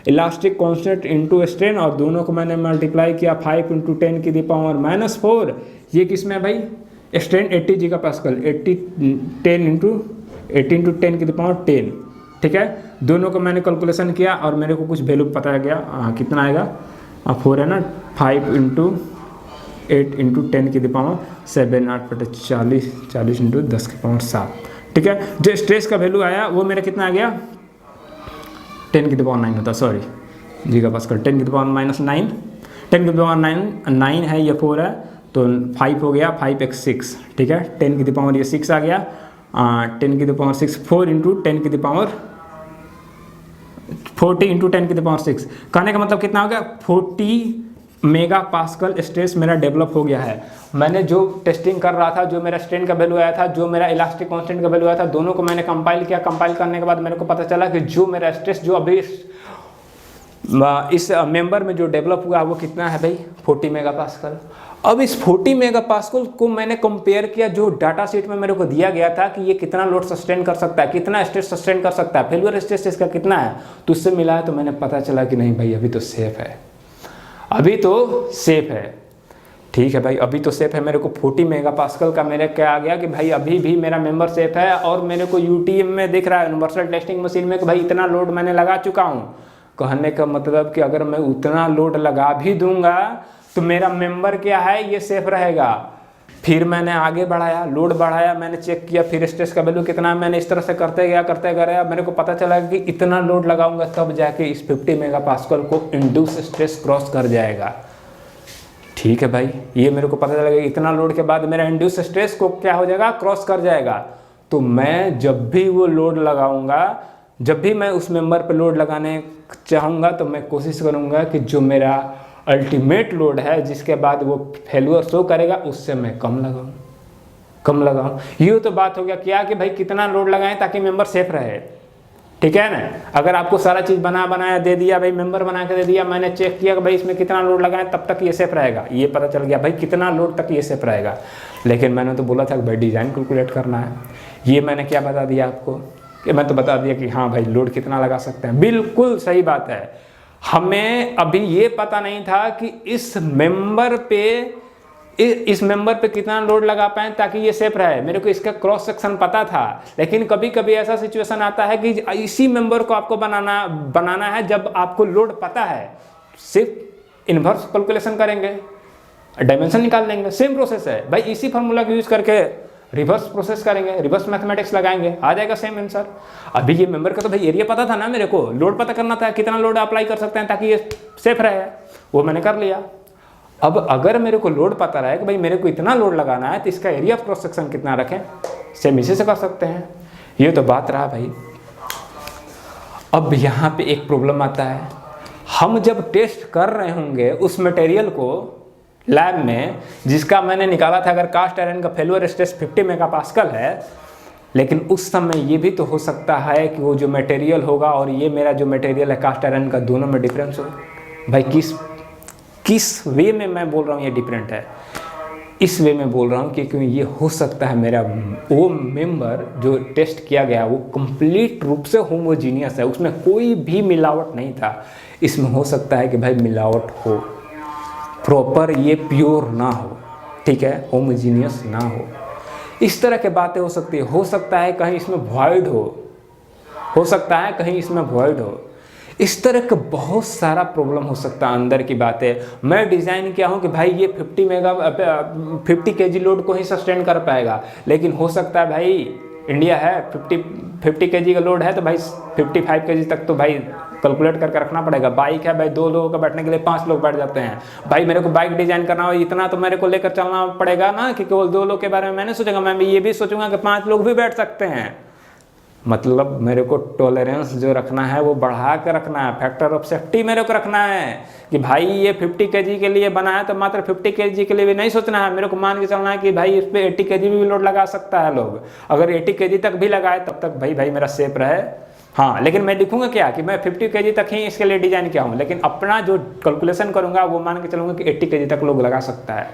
Speaker 1: इलास्टिक कांस्टेंट इंटू स्ट्रेन, और दोनों को मैंने मल्टीप्लाई किया 5 इंटू 10⁻⁻⁴। ये किसमें है भाई, स्ट्रेन 80 गीगा पास्कल, 10 इंटू 10⁻10, ठीक है। दोनों को मैंने कैलकुलेशन किया और मेरे को कुछ वैल्यू पता गया, कितना आएगा, 4 है ना, 5 इंटू 8 इंटू 10⁻7, 8/40, 40 इंटू 10⁻7, ठीक है। जो स्ट्रेस का वैल्यू आया वो मेरा कितना आ गया, 10⁻9 होता, सॉरी गीगा पास्कल, 10⁻⁹, 10⁻9 है, ये 4 है, तो 5 हो गया, 5 x 6, ठीक है, 10 ये 6 आ गया, 10 की पावर 6, 4 इंटू 10 की पावर 40 इंटू 10 की पावर 6। कहने का मतलब कितना हो गया, 40 मेगा पास्कल स्ट्रेस मेरा डेवलप हो गया है। मैंने जो टेस्टिंग कर रहा था, जो मेरा स्ट्रेन का वैल्यू आया था, जो मेरा इलास्टिक कांस्टेंट का वैल्यू आया था, दोनों को मैंने कंपाइल किया। कंपाइल करने के बाद मेरे को पता चला कि जो मेरा स्ट्रेस जो अभी इस मेंबर में जो डेवलप हुआ वो कितना है भाई, 40 मेगा पास्कल। अब इस 40 मेगा पास्कल को मैंने कंपेयर किया जो डाटा शीट में मेरे को दिया गया था कि ये कितना लोड सस्टेन कर सकता है, कितना स्ट्रेस सस्टेन कर सकता है, फेल्यूर स्ट्रेस इसका कितना है, तो उससे मिला है। तो मैंने पता चला कि नहीं भाई अभी तो सेफ है, अभी तो सेफ है। ठीक है भाई, अभी तो सेफ है। मेरे को 40 मेगा पास्कल का मेरे क्या आ गया कि भाई अभी भी मेरा मेंबर सेफ है। और मेरे को यूटीएम में दिख रहा है, यूनिवर्सल टेस्टिंग मशीन में, कि भाई इतना लोड मैंने लगा चुका हूँ। कहने का मतलब कि अगर मैं उतना लोड लगा भी दूंगा तो मेरा मेंबर क्या है, ये सेफ रहेगा। फिर मैंने आगे बढ़ाया, लोड बढ़ाया, मैंने चेक किया, फिर स्ट्रेस का वैल्यू कितना है, मैंने इस तरह से करते गया। मेरे को पता चला कि इतना लोड लगाऊंगा तब जाके इस 50 मेगा पास्कल को इंड्यूस स्ट्रेस क्रॉस कर जाएगा। ठीक है भाई, ये मेरे को पता चला कि इतना लोड के बाद मेरा इंड्यूस स्ट्रेस को क्या हो जाएगा, क्रॉस कर जाएगा। तो मैं जब भी वो लोड लगाऊंगा, जब भी मैं उस मेंबर पे लोड लगाने चाहूँगा, तो मैं कोशिश करूँगा कि जो मेरा अल्टीमेट लोड है जिसके बाद वो फेल्यूर शो करेगा, उससे मैं कम लगाऊं। ये तो बात हो गया क्या कि भाई कितना लोड लगाएं ताकि मेंबर सेफ रहे। ठीक है ना। अगर आपको सारा चीज़ बनाया दे दिया भाई, मेंबर बना के दे दिया, मैंने चेक किया कि भाई इसमें कितना लोड लगाएं तब तक ये सेफ रहेगा, ये पता चल गया भाई कितना लोड तक ये सेफ रहेगा। लेकिन मैंने तो बोला था कि भाई डिज़ाइन कैलकुलेट करना है। ये मैंने क्या बता दिया आपको कि मैं तो बता दिया कि हाँ भाई लोड कितना लगा सकते हैं। बिल्कुल सही बात है। हमें अभी ये पता नहीं था कि इस मेंबर पे कितना लोड लगा पाए ताकि ये सेफ रहे। मेरे को इसका क्रॉस सेक्शन पता था, लेकिन कभी कभी ऐसा सिचुएशन आता है कि इसी मेंबर को आपको बनाना है जब आपको लोड पता है। सिर्फ इन्वर्स कैलकुलेशन करेंगे, डायमेंशन निकाल लेंगे, सेम प्रोसेस है भाई। इसी फार्मूला को यूज करके रिवर्स प्रोसेस करेंगे, रिवर्स मैथमेटिक्स लगाएंगे, आ जाएगा सेम आंसर। अभी ये मेंबर का तो भाई एरिया पता था ना, मेरे को लोड पता करना था, कितना लोड अप्लाई कर सकते हैं ताकि ये सेफ रहे, वो मैंने कर लिया। अब अगर मेरे को लोड पता रहे कि भाई मेरे को इतना लोड लगाना है तो इसका एरिया ऑफ क्रॉस सेक्शन कितना रखें, सेम इसी से कर सकते हैं। ये तो बात रहा भाई। अब यहाँ पे एक प्रॉब्लम आता है, हम जब टेस्ट कर रहे होंगे उस मटेरियल को लैब में, जिसका मैंने निकाला था अगर कास्ट आयरन का फेल्यूर स्ट्रेस 50 मेगा पास्कल है, लेकिन उस समय ये भी तो हो सकता है कि वो जो मटेरियल होगा और ये मेरा जो मटेरियल है कास्ट आयरन का, दोनों में डिफरेंस हो। भाई किस वे में मैं बोल रहा हूँ ये डिफरेंट है, इस वे में बोल रहा हूँ कि क्योंकि ये हो सकता है मेरा वो मेंबर जो टेस्ट किया गया वो कंप्लीट रूप से होमोजीनियस है, उसमें कोई भी मिलावट नहीं था। इसमें हो सकता है कि भाई मिलावट हो, प्रॉपर ये प्योर ना हो, ठीक है, होमोजीनियस ना हो, इस तरह के बातें हो सकती है। हो सकता है कहीं इसमें वॉइड हो सकता है कहीं इसमें वॉइड हो, इस तरह का बहुत सारा प्रॉब्लम हो सकता है। अंदर की बातें मैं डिज़ाइन किया हूँ कि भाई ये 50 केजी लोड को ही सस्टेन कर पाएगा, लेकिन हो सकता है भाई इंडिया है 50 केजी का लोड है तो भाई 55 केजी तक तो भाई कैलकुलेट करके रखना पड़ेगा। बाइक है भाई 2 लोगों का बैठने के लिए 5 लोग बैठ जाते हैं। भाई मेरे को बाइक डिजाइन करना हो, इतना तो मेरे को लेकर चलना पड़ेगा ना कि केवल 2 लोग के बारे में मैंने सोचेगा, मैं ये भी सोचूंगा कि 5 लोग भी बैठ सकते हैं। मतलब मेरे को टॉलरेंस जो रखना है वो बढ़ा कर रखना है, फैक्टर ऑफ सेफ्टी मेरे को रखना है कि भाई ये 50 केजी के लिए बना है तो मात्र 50 केजी के लिए भी नहीं सोचना है। मेरे को मान के चलना है कि भाई इस पर 80 केजी भी लोड लगा सकता है लोग, अगर 80 केजी तक भी लगाए तब तक भाई मेरा सेफ रहे। हाँ, लेकिन मैं लिखूंगा क्या कि मैं 50 केजी तक ही इसके लिए डिजाइन किया हूँ, लेकिन अपना जो कैलकुलेशन करूंगा वो मान के चलूंगा कि 80 केजी तक लोग लगा सकता है।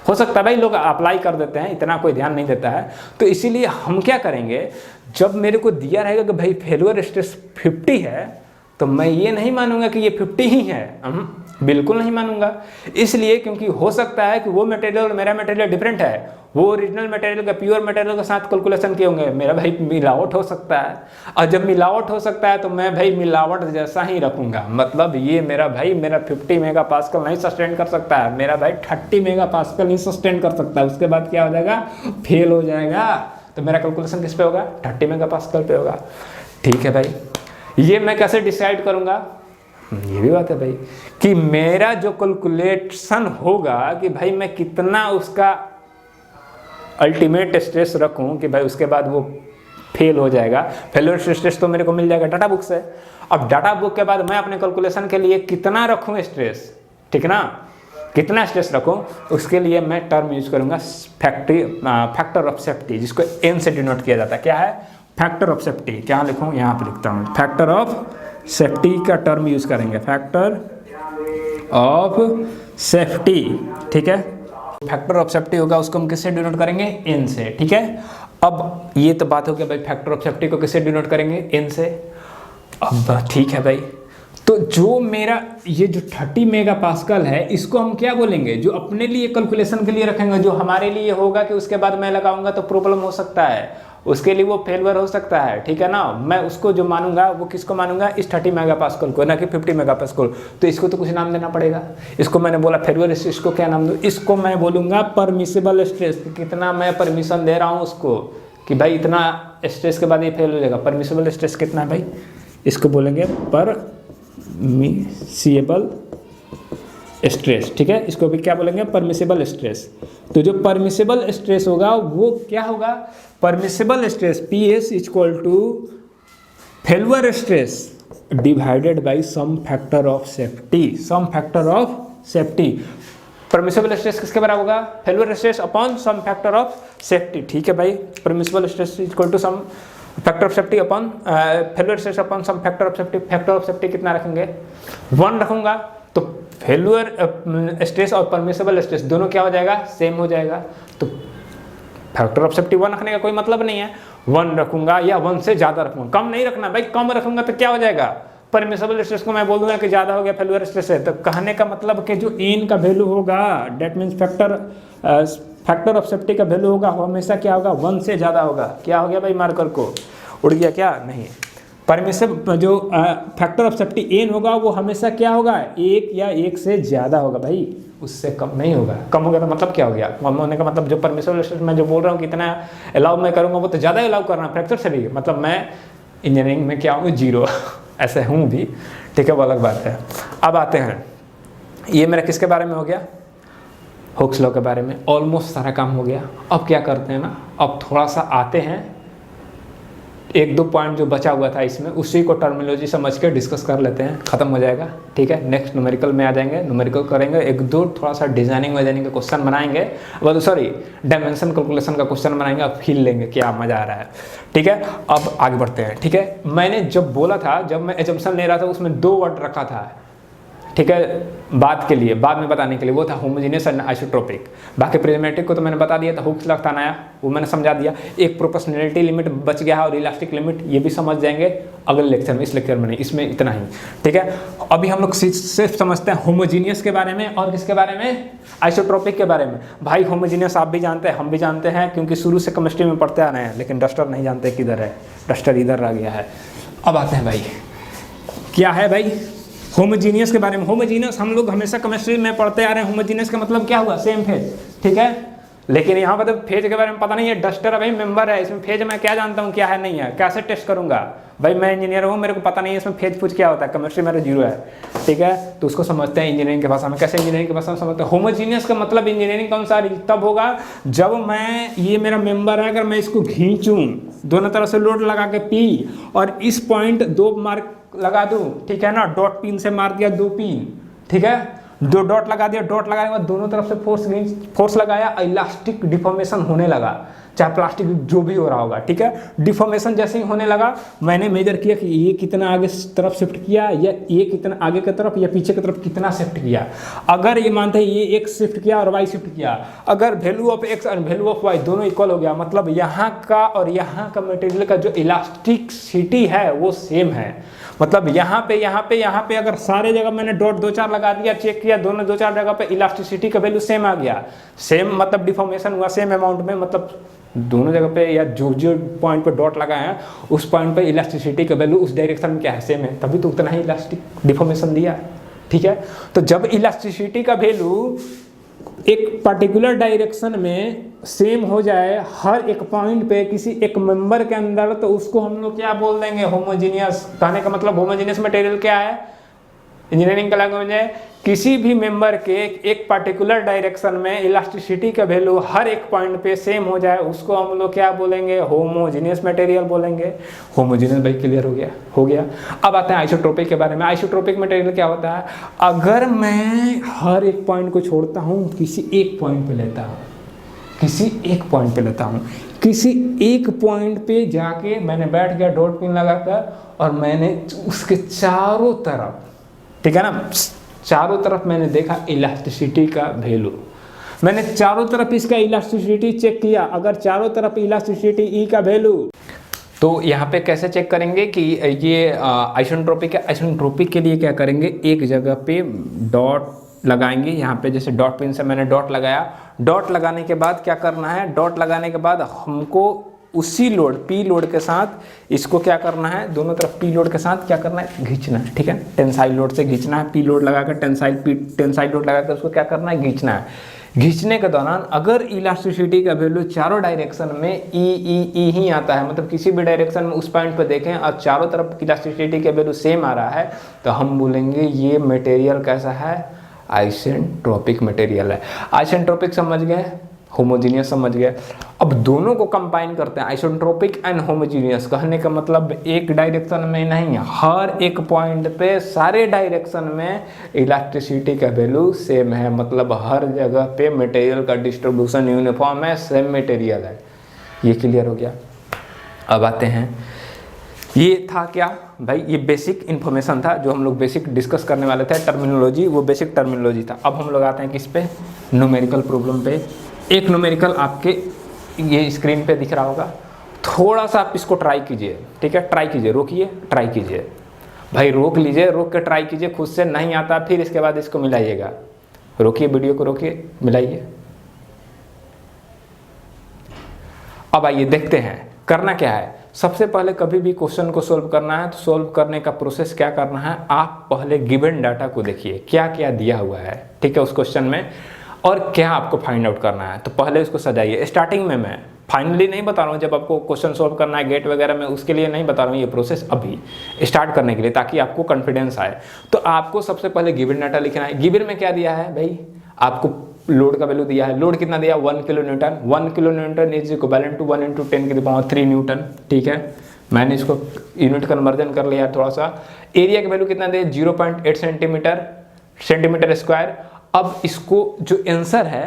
Speaker 1: हो सकता है भाई लोग अप्लाई कर देते हैं, इतना कोई ध्यान नहीं देता है। तो इसीलिए हम क्या करेंगे, जब मेरे को दिया रहेगा कि भाई फेल्यूर स्ट्रेस 50 है तो मैं ये नहीं मानूंगा कि ये 50 ही है, बिल्कुल नहीं मानूंगा। इसलिए क्योंकि हो सकता है कि वो मटेरियल और मेरा मटेरियल डिफरेंट है, वो ओरिजिनल मटेरियल का प्योर मटेरियल के साथ कैलकुलेशन किए होंगे, मेरा भाई मिलावट हो सकता है। और जब मिलावट हो सकता है तो मैं भाई मिलावट जैसा ही रखूंगा। मतलब ये मेरा 50 मेगा पास्कल नहीं सस्टेन कर सकता है, मेरा भाई 30 मेगा पास्कल नहीं सस्टेन कर सकता है। उसके बाद क्या हो जाएगा, फेल हो जाएगा। तो मेरा कैलकुलेशन किस पे होगा, 30 मेगा पास्कल पे होगा। ठीक है भाई, ये मैं कैसे डिसाइड करूंगा, ये भी बात है भाई कि मेरा जो कैलकुलेशन होगा कि भाई मैं कितना उसका अल्टीमेट स्ट्रेस रखूं कि भाई उसके बाद वो फेल हो जाएगा, फेलियर स्ट्रेस तो मेरे को मिल जाएगा डाटा बुक से। अब डाटा बुक के बाद मैं अपने कैलकुलेशन के लिए कितना रखूं स्ट्रेस, ठीक ना, कितना स्ट्रेस रखूं, उसके लिए मैं टर्म यूज करूंगा फैक्टर ऑफ सेफ्टी, जिसको एन से डिनोट किया जाता है। क्या है? Factor of safety. क्या लिखूं? यहाँ पे लिखता हूँ, फैक्टर ऑफ सेफ्टी का टर्म यूज करेंगे, फैक्टर ऑफ सेफ्टी, ठीक है। फैक्टर ऑफ सेफ्टी होगा, उसको हम किससे डिनोट करेंगे? एन से, ठीक है। अब ये तो बात हो गया भाई, फैक्टर ऑफ सेफ्टी को किससे डिनोट करेंगे? एन से। अब ठीक है भाई, तो जो मेरा ये जो 30 मेगापास्कल है, इसको हम क्या बोलेंगे? जो अपने लिए कैलकुलेशन के लिए रखेंगे, जो हमारे लिए होगा कि उसके बाद मैं लगाऊंगा तो प्रॉब्लम हो सकता है, उसके लिए वो फेलवर हो सकता है, ठीक है ना। मैं उसको जो मानूंगा वो किसको मानूंगा? इस 30 मेगापास्कल को, ना कि 50 मेगापास्कल। तो इसको तो कुछ नाम देना पड़ेगा। इसको मैंने बोला फेलवर स्ट्रेस, को क्या नाम दूं? इसको मैं बोलूंगा परमिसिबल स्ट्रेस। कितना मैं परमिशन दे रहा हूँ उसको कि भाई इतना स्ट्रेस के बाद ये फेल हो जाएगा। परमिसिबल स्ट्रेस कितना है भाई? इसको बोलेंगे परमिसिबल स्ट्रेस, ठीक है। इसको भी क्या बोलेंगे? Permissible stress. तो जो परमिसिबल स्ट्रेस होगा वो क्या होगा? Permissible stress PS equal to failure stress divided by some factor of safety, some factor of safety. Permissible stress किसके बराबर होगा? Failure stress upon some factor of safety, ठीक है भाई। Permissible stress equal to some factor of safety upon failure stress upon some factor of safety. Factor of safety कितना रखेंगे? 1 रखूंगा, तो फेलुअर स्ट्रेस और परमिसिबल स्ट्रेस दोनों क्या हो जाएगा? सेम हो जाएगा। तो फैक्टर ऑफ सेफ्टी 1 रखने का कोई मतलब नहीं है। 1 रखूंगा या 1 से ज़्यादा रखूंगा, कम नहीं रखना भाई। कम रखूंगा तो क्या हो जाएगा? परमिसिबल स्ट्रेस को मैं बोल दूंगा कि ज़्यादा हो गया फेलुअर स्ट्रेस है, तो कहने का मतलब कि जो एन का वैल्यू होगा, that means factor of safety का वैल्यू होगा वो हमेशा क्या होगा? 1 से ज़्यादा होगा। क्या हो गया भाई? मार्कर को उड़ गया क्या? नहीं। परमिसिबल जो फैक्टर ऑफ सेफ्टी एन होगा वो हमेशा क्या होगा? 1 या 1 से ज़्यादा होगा भाई, उससे कम नहीं होगा। कम हो गया तो मतलब क्या हो गया? कम होने का मतलब जो परमिसिबल स्ट्रेस मैं जो बोल रहा हूँ कितना अलाउ मैं करूँगा वो तो ज़्यादा अलाउ करना फ्रैक्चर से भी, मतलब मैं इंजीनियरिंग में क्या हूँ? 0 ऐसे हूँ भी, ठीक है, वो अलग बात है। अब आते हैं, ये मेरा किसके बारे में हो गया? हुक्स लॉ के बारे में। ऑलमोस्ट सारा काम हो गया। अब क्या करते हैं ना, अब थोड़ा सा आते हैं 1-2 पॉइंट जो बचा हुआ था इसमें, उसी को टर्मिनोलॉजी समझ के डिस्कस कर लेते हैं, खत्म हो जाएगा, ठीक है। नेक्स्ट न्यूमेरिकल में आ जाएंगे, न्यूमेरिकल करेंगे, 1-2 थोड़ा सा डिजाइनिंग के क्वेश्चन बनाएंगे, सॉरी डायमेंशन कैलकुलेशन का क्वेश्चन बनाएंगे, अब फील लेंगे क्या मजा आ रहा है, ठीक है। अब आगे बढ़ते हैं, ठीक है। मैंने जब बोला था, जब मैं एजम्पशन ले रहा था उसमें 2 वर्ड रखा था, ठीक है, बात के लिए, बाद में बताने के लिए, वो था होमोजेनियस एंड आइसोट्रोपिक। बाकी प्रिज्मेटिक को तो मैंने बता दिया था, हुक्स लॉ था नया, वो मैंने समझा दिया। एक प्रोपोर्शनैलिटी लिमिट बच गया है और इलास्टिक लिमिट, ये भी समझ जाएंगे अगले लेक्चर में, इस लेक्चर में नहीं, इसमें इतना ही, ठीक है। अभी हम लोग सिर्फ समझते हैं होमोजीनियस के बारे में और किसके बारे में? आइसोट्रोपिक के बारे में। भाई होमोजीनियस आप भी जानते हैं, हम भी जानते हैं, क्योंकि शुरू से केमिस्ट्री में पढ़ते आ रहे हैं, लेकिन डस्टर नहीं जानते किधर है, डस्टर इधर रह गया है। अब आते हैं भाई, क्या है भाई होमोजीनियस के बारे में। होमोजीनियस हम लोग हमेशा केमिस्ट्री में पढ़ते आ रहे हैं। होमोजीनियस का मतलब क्या हुआ? सेम फेज, ठीक है। लेकिन यहाँ पर तो फेज के बारे में पता नहीं है। डस्टर भाई मेंबर है, इसमें फेज मैं क्या जानता हूँ क्या है नहीं है, कैसे टेस्ट करूँगा भाई? मैं इंजीनियर हूँ, मेरे को पता नहीं है इसमें फेज पूछ क्या होता है, केमिस्ट्री मेरा 0 है, ठीक है। तो उसको समझते हैं इंजीनियरिंग की भाषा में। कैसे इंजीनियरिंग की भाषा में समझते हैं? होमोजीनियस का मतलब इंजीनियरिंग का अनुसार तब होगा जब मैं, ये मेरा मेंबर है, अगर मैं इसको खींचूँ दोनों तरफ से लोड लगा के P और इस पॉइंट 2 मार्क लगा दूं, ठीक है ना, डॉट पिन से मार दिया 2 पिन, ठीक है, 2 डॉट लगा दिया, डॉट लगाने के बाद दोनों तरफ से फोर्स लगाया, इलास्टिक डिफॉर्मेशन होने लगा, चाहे प्लास्टिक जो भी हो रहा होगा, ठीक है। डिफॉर्मेशन जैसे ही होने लगा, मैंने मेजर किया कि ये कितना आगे तरफ शिफ्ट किया, या ये कितना आगे की तरफ या पीछे की तरफ कितना शिफ्ट किया। अगर ये मानते हैं ये x शिफ्ट किया और y शिफ्ट किया, अगर वैल्यू ऑफ x और वैल्यू ऑफ y दोनों इक्वल हो गया, मतलब यहाँ का और यहाँ का मटेरियल का जो इलास्टिसिटी है वो सेम है। मतलब यहाँ पे अगर सारे जगह मैंने डॉट 2-4 लगा दिया, चेक किया, दोनों 2-4 जगह पे इलास्टिसिटी का वैल्यू सेम आ गया, सेम मतलब डिफॉर्मेशन हुआ सेम अमाउंट में, मतलब दोनों जगह पे या जो पॉइंट पे डॉट लगाए हैं उस पॉइंट पे इलास्टिसिटी का वैल्यू उस डायरेक्शन में क्या है? सेम है, तभी तो उतना ही इलास्टिक डिफॉर्मेशन दिया, ठीक है। तो जब इलास्टिसिटी का वैल्यू एक पर्टिकुलर डायरेक्शन में सेम हो जाए हर एक पॉइंट पे किसी एक मेंबर के अंदर, तो उसको हम लोग क्या बोल देंगे? होमोजीनियस। कहने का मतलब होमोजीनियस मटेरियल क्या है? इंजीनियरिंग का लैंग्वेज है किसी भी मेंबर के एक पर्टिकुलर डायरेक्शन में इलास्टिसिटी का वैल्यू हर एक पॉइंट पे सेम हो जाए, उसको हम लोग क्या बोलेंगे, होमोजीनियस मटेरियल बोलेंगे। होमोजीनियस भाई क्लियर हो गया। अब आते हैं आइसोट्रोपिक के बारे में। आइसोट्रोपिक मटेरियल क्या होता है, अगर मैं हर एक पॉइंट को छोड़ता हूँ, किसी एक पॉइंट पे लेता हूँ, किसी एक पॉइंट पे जाके मैंने बैठ गया डॉट पिन लगाकर और मैंने उसके चारों तरफ, ठीक है ना, चारों तरफ मैंने देखा इलास्टिसिटी का वैल्यू, मैंने चारों तरफ इसका इलास्टिसिटी चेक किया। अगर चारों तरफ इलास्टिसिटी ई का वैल्यू, तो यहाँ पे कैसे चेक करेंगे कि ये आइसोट्रोपिक है। आइसोट्रोपिक के लिए क्या करेंगे, एक जगह पे डॉट लगाएंगे। यहाँ पे जैसे डॉट पिन से मैंने डॉट लगाया, डॉट लगाने के बाद क्या करना है, डॉट लगाने के बाद हमको उसी लोड पी लोड के साथ इसको क्या करना है, दोनों तरफ पी लोड के साथ क्या करना है, खींचना है, ठीक है। टेंसाइल लोड से खींचना है, पी लोड लगाकर टेंसाइल लोड लगाकर उसको क्या करना है, खींचना है। खींचने के दौरान अगर इलास्टिसिटी का वैल्यू चारों डायरेक्शन में ई ही आता है, मतलब किसी भी डायरेक्शन में उस पॉइंट पर देखें और चारों तरफ इलास्टिसिटी का वैल्यू सेम आ रहा है, तो हम बोलेंगे ये मटेरियल कैसा है, आइसेंट्रोपिक मटेरियल है। आइसेंट्रोपिक समझ गए, होमोजीनियस समझ गए। अब दोनों को कंबाइन करते हैं, आइसोट्रोपिक एंड होमोजीनियस। कहने का मतलब एक डायरेक्शन में नहीं, हर एक पॉइंट पे सारे डायरेक्शन में इलास्टिसिटी का वैल्यू सेम है, मतलब हर जगह पे मटेरियल का डिस्ट्रीब्यूशन यूनिफॉर्म है, सेम मटेरियल है। ये क्लियर हो गया। अब आते हैं, ये था क्या भाई, ये बेसिक इन्फॉर्मेशन था जो हम लोग बेसिक डिस्कस करने वाले थे, टर्मिनोलॉजी, वो बेसिक टर्मिनोलॉजी था। अब हम लोग आते हैं किस पे, न्यूमेरिकल प्रॉब्लम पे। एक न्यूमेरिकल आपके ये स्क्रीन पे दिख रहा होगा, थोड़ा सा आप इसको ट्राई कीजिए, ठीक है, ट्राई कीजिए, रोकिए, ट्राई कीजिए भाई, रोक लीजिए, रोक के ट्राई कीजिए, खुद से नहीं आता फिर इसके बाद इसको मिलाइएगा। रोकिए, वीडियो को रोकिए, मिलाइए। अब आइए देखते हैं करना क्या है। सबसे पहले कभी भी क्वेश्चन को सोल्व करना है तो सोल्व करने का प्रोसेस क्या करना है, आप पहले गिवन डाटा को देखिए क्या क्या दिया हुआ है, ठीक है, उस क्वेश्चन में, और क्या आपको फाइंड आउट करना है। तो पहले उसको सजाइए। स्टार्टिंग में मैं फाइनली नहीं बता रहा हूँ, जब आपको क्वेश्चन सोल्व करना है गेट वगैरह में, उसके लिए नहीं बता रहा हूँ, ये प्रोसेस अभी स्टार्ट करने के लिए, ताकि आपको कॉन्फिडेंस आए। तो आपको सबसे पहले गिवन डाटा लिखना है। गिवन में क्या दिया है भाई, आपको लोड का वैल्यू दिया है। लोड कितना दिया, 1 kilo newton. 1 kilo newton is equivalent to 1 × 10⁻³ newton, ठीक है। मैंने इसको यूनिट कन्वर्जन कर लिया थोड़ा सा। एरिया का वैल्यू कितना दे, 0.8 सेंटीमीटर स्क्वायर। अब इसको जो आंसर है,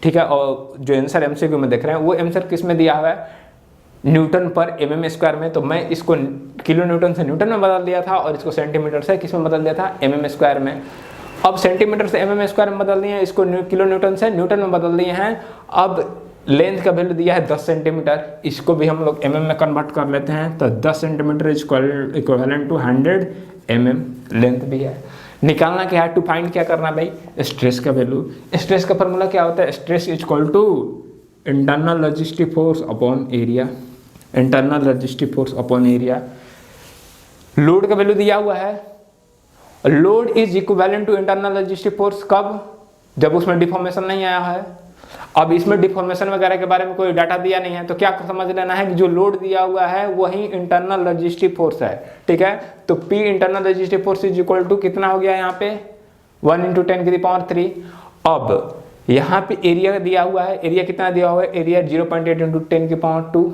Speaker 1: ठीक है, और जो आंसर एमसीक्यू में देख रहे हैं वो आंसर किस में दिया हुआ है, न्यूटन पर mm स्क्वायर में। तो मैं इसको किलो न्यूटन से न्यूटन में बदल दिया था और इसको सेंटीमीटर से किस में बदल दिया था, mm स्क्वायर में। अब सेंटीमीटर से mm स्क्वायर में बदल दिए हैं, इसको किलो न्यूटन से न्यूटन में बदल दिए हैं। अब लेंथ का वैल्यू दिया है 10 सेंटीमीटर, इसको भी हम लोग mm में कन्वर्ट कर लेते हैं। तो 10 centimetre is equivalent to 100 mm length भी है। निकालना क्या है, टू फाइंड क्या करना है भाई, स्ट्रेस का वैल्यू। स्ट्रेस का फॉर्मूला क्या होता है, stress is equal to internal resistive force upon area. Internal resistive force upon area. Load का वैल्यू दिया हुआ है, load is equivalent to internal resistive force कब, जब उसमें डिफॉर्मेशन नहीं आया है। अब इसमें डिफॉर्मेशन वगैरह के बारे में कोई डाटा दिया नहीं है, तो क्या समझ लेना है कि जो लोड दिया हुआ है वही इंटरनल रेजिस्टिव फोर्स है, ठीक है। तो P internal resistive force is equal to कितना हो गया यहाँ पे, 1 × 10⁻³। अब यहाँ पे एरिया दिया हुआ है, एरिया कितना दिया हुआ है, एरिया 0.8 × 10⁻²,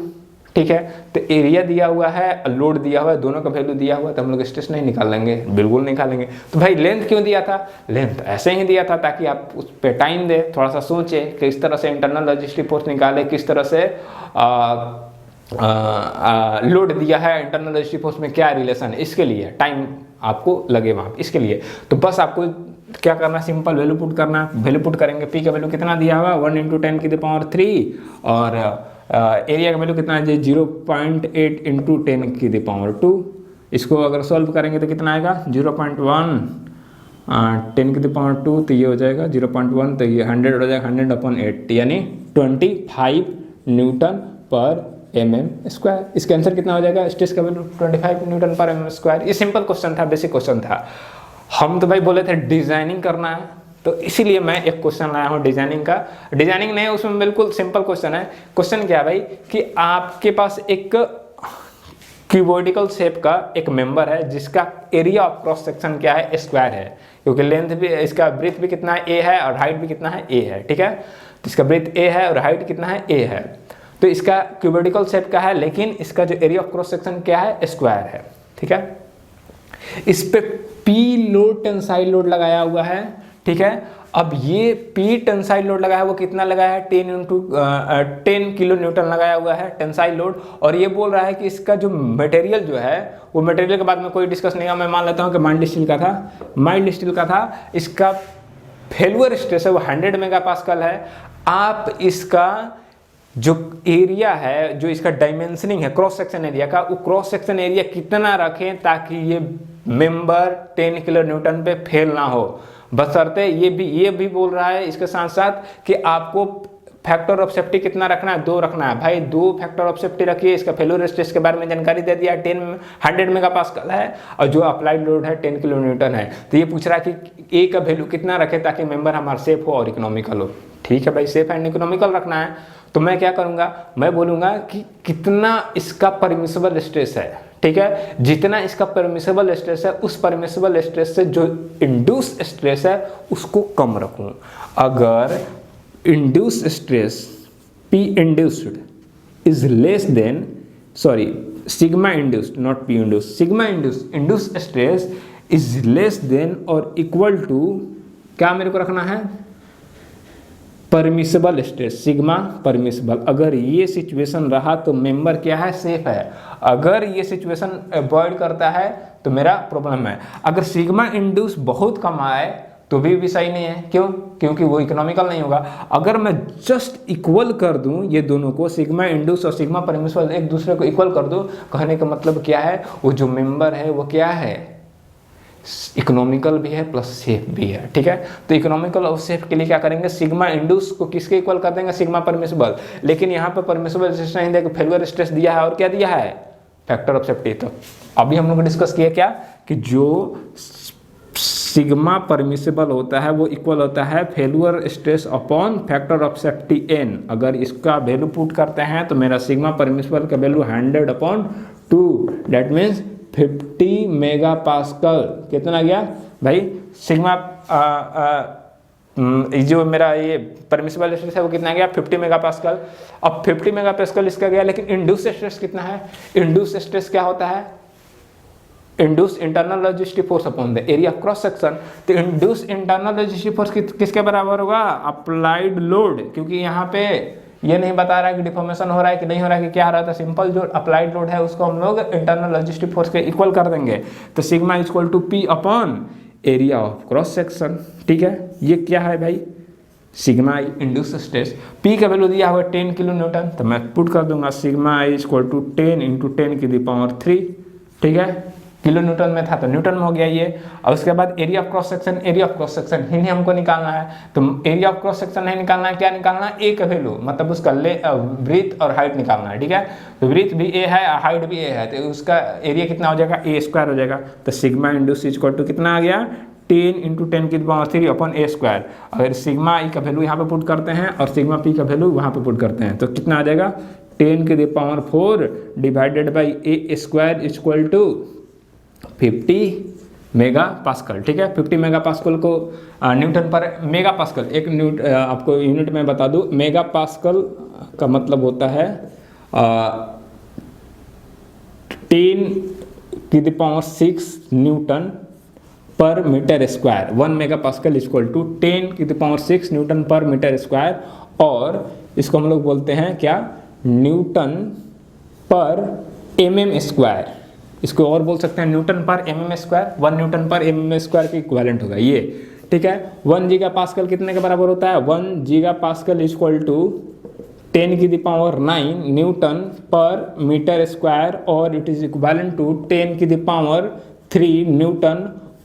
Speaker 1: ठीक है। तो एरिया दिया हुआ है, लोड दिया हुआ है, दोनों का वैल्यू दिया हुआ है, तो हम लोग स्ट्रेस नहीं निकाल लेंगे, बिल्कुल निकालेंगे। तो भाई लेंथ क्यों दिया था, लेंथ ऐसे ही दिया था ताकि आप उस पर टाइम दे, थोड़ा सा सोचे कि किस तरह से इंटरनल रेजिस्टिव फोर्स निकाले, किस तरह से लोड दिया है, इंटरनल रेजिस्टिव फोर्स में क्या रिलेशन है, इसके लिए टाइम आपको लगे वहाँ, इसके लिए। तो बस आपको क्या करना, सिंपल वैल्यू पुट करना। वैल्यू पुट करेंगे, P का वैल्यू कितना दिया हुआ, 1 × 10⁻³ और एरिया का वैल्यू कितना है, 0.8 × 10⁻²। इसको अगर सॉल्व करेंगे तो कितना आएगा, 0.1 10⁻², तो ये हो जाएगा 0.1, तो ये 100 हो जाएगा, 100/8 यानी 25 न्यूटन पर mm स्क्वायर। इसका आंसर कितना हो जाएगा, स्ट्रेस का value 25 Newton per mm square. ये सिंपल क्वेश्चन था, बेसिक क्वेश्चन था। हम तो भाई बोले थे डिजाइनिंग करना है, तो इसीलिए मैं एक क्वेश्चन लाया हूँ डिजाइनिंग का। डिजाइनिंग नहीं, उसमें बिल्कुल सिंपल क्वेश्चन है। क्वेश्चन क्या है भाई कि आपके पास एक क्यूबोइडिकल शेप का एक मेंबर है जिसका एरिया ऑफ क्रॉस सेक्शन क्या है, स्क्वायर है, क्योंकि लेंथ भी इसका ब्रेथ भी कितना है, ए है, और हाइट भी कितना है, ए है, ठीक है। तो इसका ब्रेथ ए है और हाइट कितना है, ए है। तो इसका क्यूबोइडिकल शेप का है, लेकिन इसका जो एरिया ऑफ क्रॉस सेक्शन क्या है, स्क्वायर है, ठीक है। इस पे पी लोड टेंसाइल लोड लगाया हुआ है, ठीक है। अब ये पी टेंसाइल लोड लगाया है, वो कितना लगाया है, 10 किलो न्यूटन लगाया हुआ है टेंसाइल लोड। और ये बोल रहा है कि इसका जो मटेरियल जो है, वो मटेरियल के बाद में कोई डिस्कस नहीं है, मैं मान लेता हूँ कि माइल्ड स्टील का था, माइल्ड स्टील का था। इसका फेल्यूर स्ट्रेस है वो 100 मेगापास्कल है। आप इसका जो एरिया है, जो इसका डायमेंशनिंग है क्रॉस सेक्शन एरिया का, वो क्रॉस सेक्शन एरिया कितना रखें ताकि ये मेंबर 10 किलो न्यूटन पे फेल ना हो। बशर्ते ये भी बोल रहा है इसके साथ साथ कि आपको फैक्टर ऑफ सेफ्टी कितना रखना है, 2 रखना है। भाई 2 फैक्टर ऑफ सेफ्टी रखिए। इसका फेल्यूर स्ट्रेस के बारे में जानकारी दे दिया, 100 मेगापास्कल है और जो अप्लाइड लोड है 10 किलो न्यूटन है। तो ये पूछ रहा है कि ए का वैल्यू कितना रखे ताकि मेंबर हमारा सेफ हो और इकोनॉमिकल हो। ठीक है भाई, सेफ एंड इकोनॉमिकल रखना है। तो मैं क्या करूंगा, मैं बोलूंगा कि कितना इसका परमिसिबल स्ट्रेस है, ठीक है। जितना इसका परमिसिबल स्ट्रेस है, उस परमिसिबल स्ट्रेस से जो इंड्यूस स्ट्रेस है उसको कम रखूं। अगर induce stress P induced is less than, sorry, sigma induced, not P induced, sigma induced stress is less than or equal to, क्या मेरे को रखना है, परमिसिबल स्ट्रेस, सिग्मा परमिसिबल। अगर ये सिचुएशन रहा तो मेंबर क्या है, सेफ है। अगर ये सिचुएशन अवॉइड करता है तो मेरा प्रॉब्लम है। अगर सिग्मा इंड्यूस बहुत कम आए तो भी सही नहीं है। क्यों? क्योंकि वो इकोनॉमिकल नहीं होगा। अगर मैं जस्ट इक्वल कर दूं ये दोनों को, सिग्मा इंड्यूस और सिग्मा परमिसिबल एक दूसरे को इक्वल कर दूं, कहने का मतलब क्या है, वो जो मेंबर है वो क्या है, इकोनॉमिकल भी है प्लस सेफ भी है, ठीक है। तो इकोनॉमिकल और सेफ के लिए क्या करेंगे, सिग्मा इंड्यूस को किसके इक्वल कर देंगे, सिग्मा परमिसिबल। लेकिन यहाँ पे परमिसिबल स्ट्रेस नहीं देगा, फेल्यूर स्ट्रेस दिया है और क्या दिया है, फैक्टर ऑफ सेफ्टी। तो अभी हम लोग डिस्कस किया क्या कि जो सिग्मा परमिसिबल होता है वो इक्वल होता है failure stress upon factor of safety n। अगर इसका वैल्यू पुट करते हैं तो मेरा सिग्मा परमिसिबल का वैल्यू 100/2, दैट मीन्स 50 मेगापास्कल। कितना गया भाई, सिग्मा जो मेरा ये परमिसिबल स्ट्रेस है वो कितना गया, 50 मेगापास्कल। अब 50 मेगापास्कल इसका गया, लेकिन इंड्यूस स्ट्रेस कितना है, इंड्यूस स्ट्रेस क्या होता है, induce internal resistive force upon the area of cross section. तो इंड्यूस इंटरनल रेजिस्टिव फोर्स किसके बराबर होगा, अप्लाइड लोड। क्योंकि यहाँ पे ये नहीं बता रहा है कि डिफॉर्मेशन हो रहा है कि नहीं हो रहा है कि क्या हो रहा है, तो सिंपल जो अप्लाइड लोड है उसको हम लोग इंटरनल रेजिस्टिव फोर्स के इक्वल कर देंगे। तो sigma equal to P upon area of cross section, ठीक है। ये क्या है भाई, सिग्मा इंड्यूस स्ट्रेस। P का वैल्यू दिया हुआ 10 किलो न्यूटन, तो मैं पुट कर दूंगा सिग्मा इक्वल टू 10 × 10⁻3, ठीक है। किलो न्यूटन में था तो न्यूटन में हो गया ये। और उसके बाद area of cross section, area of cross section ही नहीं हमको निकालना है। तो एरिया ऑफ क्रॉस सेक्शन नहीं निकालना है, क्या निकालना है, ए का वैल्यू, मतलब उसका ब्रीथ और हाइट निकालना है, ठीक है। तो ब्रीथ भी ए है, हाइट भी ए है, तो उसका एरिया कितना हो जाएगा, A² हो जाएगा। तो सिग्मा इंड्यूस इक्वल टू कितना आ गया, 10 × 10⁻3 अपॉन A²। अगर सिग्मा ई का वैल्यू यहाँ पे पुट करते हैं और सिग्मा पी का वैल्यू वहाँ पे पुट करते हैं तो कितना आ जाएगा, 10⁻4 divided by A² equal to 50 megapascal, ठीक है। 50 मेगापास्कल को न्यूटन पर मेगापास्कल, एक आपको यूनिट में बता दूं, मेगापास्कल का मतलब होता है 10⁻6 newton per metre square. 1 megapascal equal to 10⁻6 newton per metre square. और इसको हम लोग बोलते हैं क्या, न्यूटन पर mm स्क्वायर। इसको और बोल सकते हैं Newton per mm square. 1 Newton per mm square के इक्विवेलेंट होगा ये, ठीक है। 1 गीगापास्कल कितने के बराबर होता है, 1 gigapascal equal to 10⁹ newton per metre square, और it is equivalent to 10⁻3 newton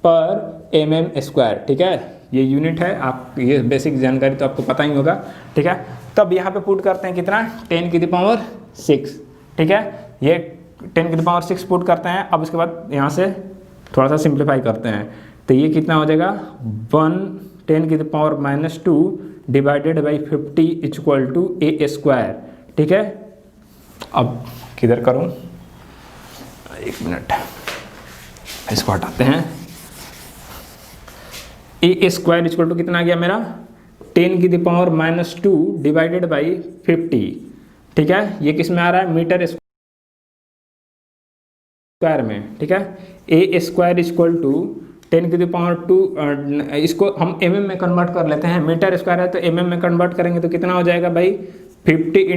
Speaker 1: per mm square, ठीक है। ये यूनिट है, आप ये बेसिक जानकारी तो आपको पता ही होगा, ठीक है। तब यहाँ पे पुट करते हैं कितना, 10⁻6, ठीक है। ये 10⁻6 पुट करते हैं। अब उसके बाद यहाँ से थोड़ा सा सिंप्लीफाई करते हैं तो ये कितना हो जाएगा, 10⁻⁻2 divided by 50 equal to A², ठीक है। अब किधर करूँ, एक मिनट, इसको हटाते हैं। ए स्क्वायर इक्वल टू कितना आ गया मेरा 10⁻⁻2 डिवाइडेड बाई 50। ठीक है, ये किस में आ रहा है मीटर स्क्वायर में। ठीक है, ए स्क्वायर इक्वल टू 10⁻², इसको हम mm में कन्वर्ट कर लेते हैं। मीटर स्क्वायर है तो mm में कन्वर्ट करेंगे तो कितना हो जाएगा भाई 50 ×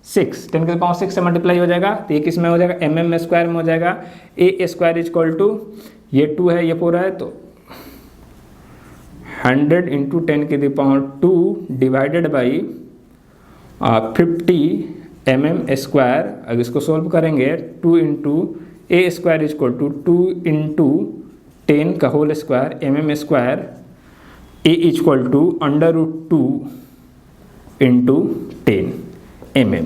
Speaker 1: 10⁻6, 10⁻6 से मल्टीप्लाई हो जाएगा तो ये किस में हो जाएगा mm स्क्वायर में हो जाएगा। ए स्क्वायर इक्वल टू ये 2 है ये पूरा है तो 100 × 10⁻2 डिवाइडेड बाई 50 mm स्क्वायर। अब इसको सोल्व करेंगे 2 × ए स्क्वायर इक्वल टू 2 × 10 का whole square mm square A equal to √2 × 10 mm।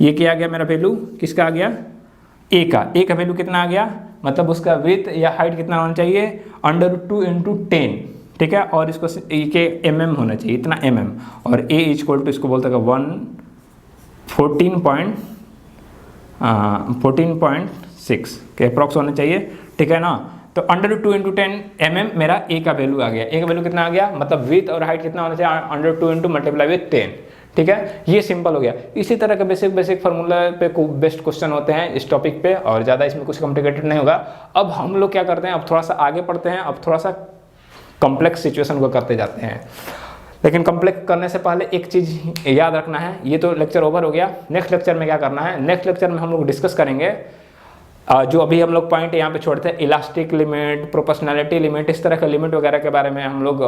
Speaker 1: ये क्या आ गया मेरा वैल्यू, किसका आ गया ए का वैल्यू कितना आ गया, मतलब उसका विड्थ या हाइट कितना होना चाहिए √2 × 10। ठीक है, और इसको के mm होना चाहिए इतना mm, और ए इक्वल टू इसको बोलते हैं 14.6 के अप्रॉक्स होना चाहिए। ठीक है ना, तो √2 × 10 mm मेरा ए का वैल्यू आ गया। ए का वैल्यू कितना आ गया, मतलब विड्थ और हाइट कितना होना चाहिए √2 मल्टीप्लाई विथ 10। ठीक है, ये सिंपल हो गया। इसी तरह के बेसिक फार्मूला पे बेस्ट क्वेश्चन होते हैं इस टॉपिक पे, और ज़्यादा इसमें कुछ कॉम्प्लिकेटेड नहीं होगा। अब हम लोग क्या करते हैं, अब थोड़ा सा आगे पढ़ते हैं, अब थोड़ा सा कॉम्प्लेक्स सिचुएशन को करते जाते हैं। लेकिन कॉम्प्लेक्स करने से पहले एक चीज़ याद रखना है, ये तो लेक्चर ओवर हो गया। नेक्स्ट लेक्चर में क्या करना है, नेक्स्ट लेक्चर में हम लोग डिस्कस करेंगे जो अभी हम लोग पॉइंट यहाँ पे छोड़ते हैं, इलास्टिक लिमिट, प्रोपोर्शनैलिटी लिमिट, इस तरह के लिमिट वगैरह के बारे में हम लोग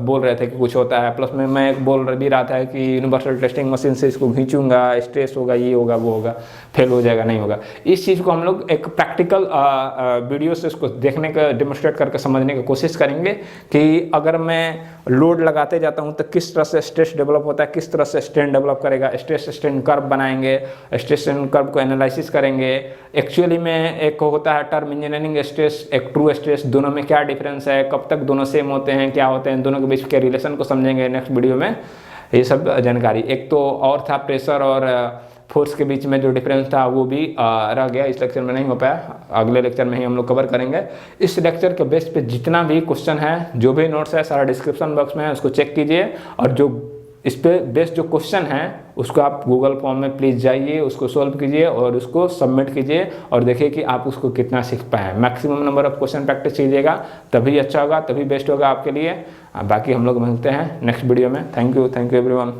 Speaker 1: बोल रहे थे कि कुछ होता है। प्लस में मैं बोल भी रहा था कि यूनिवर्सल टेस्टिंग मशीन से इसको खींचूंगा, स्ट्रेस होगा, ये होगा, वो होगा, फेल हो जाएगा, नहीं होगा। इस चीज़ को हम लोग एक प्रैक्टिकल वीडियो से उसको देखने का डेमोस्ट्रेट करके समझने की कोशिश करेंगे कि अगर मैं लोड लगाते जाता हूँ तो किस तरह से स्ट्रेस डेवलप होता है, किस तरह से स्ट्रेन डेवलप करेगा। स्ट्रेस स्ट्रेन कर्व बनाएंगे, स्ट्रेस स्ट्रेन कर्व को एनालिसिस करेंगे। एक्चुअली में एक होता है टर्म इंजीनियरिंग स्ट्रेस, एक ट्रू स्ट्रेस, दोनों में क्या डिफरेंस है, कब तक दोनों सेम होते हैं, क्या होते हैं, दोनों के बीच के रिलेशन को समझेंगे नेक्स्ट वीडियो में। ये सब जानकारी एक तो और था, प्रेशर और फोर्स के बीच में जो डिफरेंस था वो भी रह गया, इस लेक्चर में नहीं हो पाया, अगले लेक्चर में ही हम लोग कवर करेंगे। इस लेक्चर के बेस पे जितना भी क्वेश्चन है, जो भी नोट्स है, सारा डिस्क्रिप्शन बॉक्स में है, उसको चेक कीजिए। और जो इस पे बेस्ड जो क्वेश्चन है उसको आप गूगल फॉर्म में प्लीज़ जाइए, उसको सॉल्व कीजिए और उसको सबमिट कीजिए और देखिए कि आप उसको कितना सीख पाए। Maximum number of question practice कीजिएगा, तभी अच्छा होगा, तभी बेस्ट होगा आपके लिए। बाकी हम लोग मिलते हैं नेक्स्ट वीडियो में। Thank you everyone.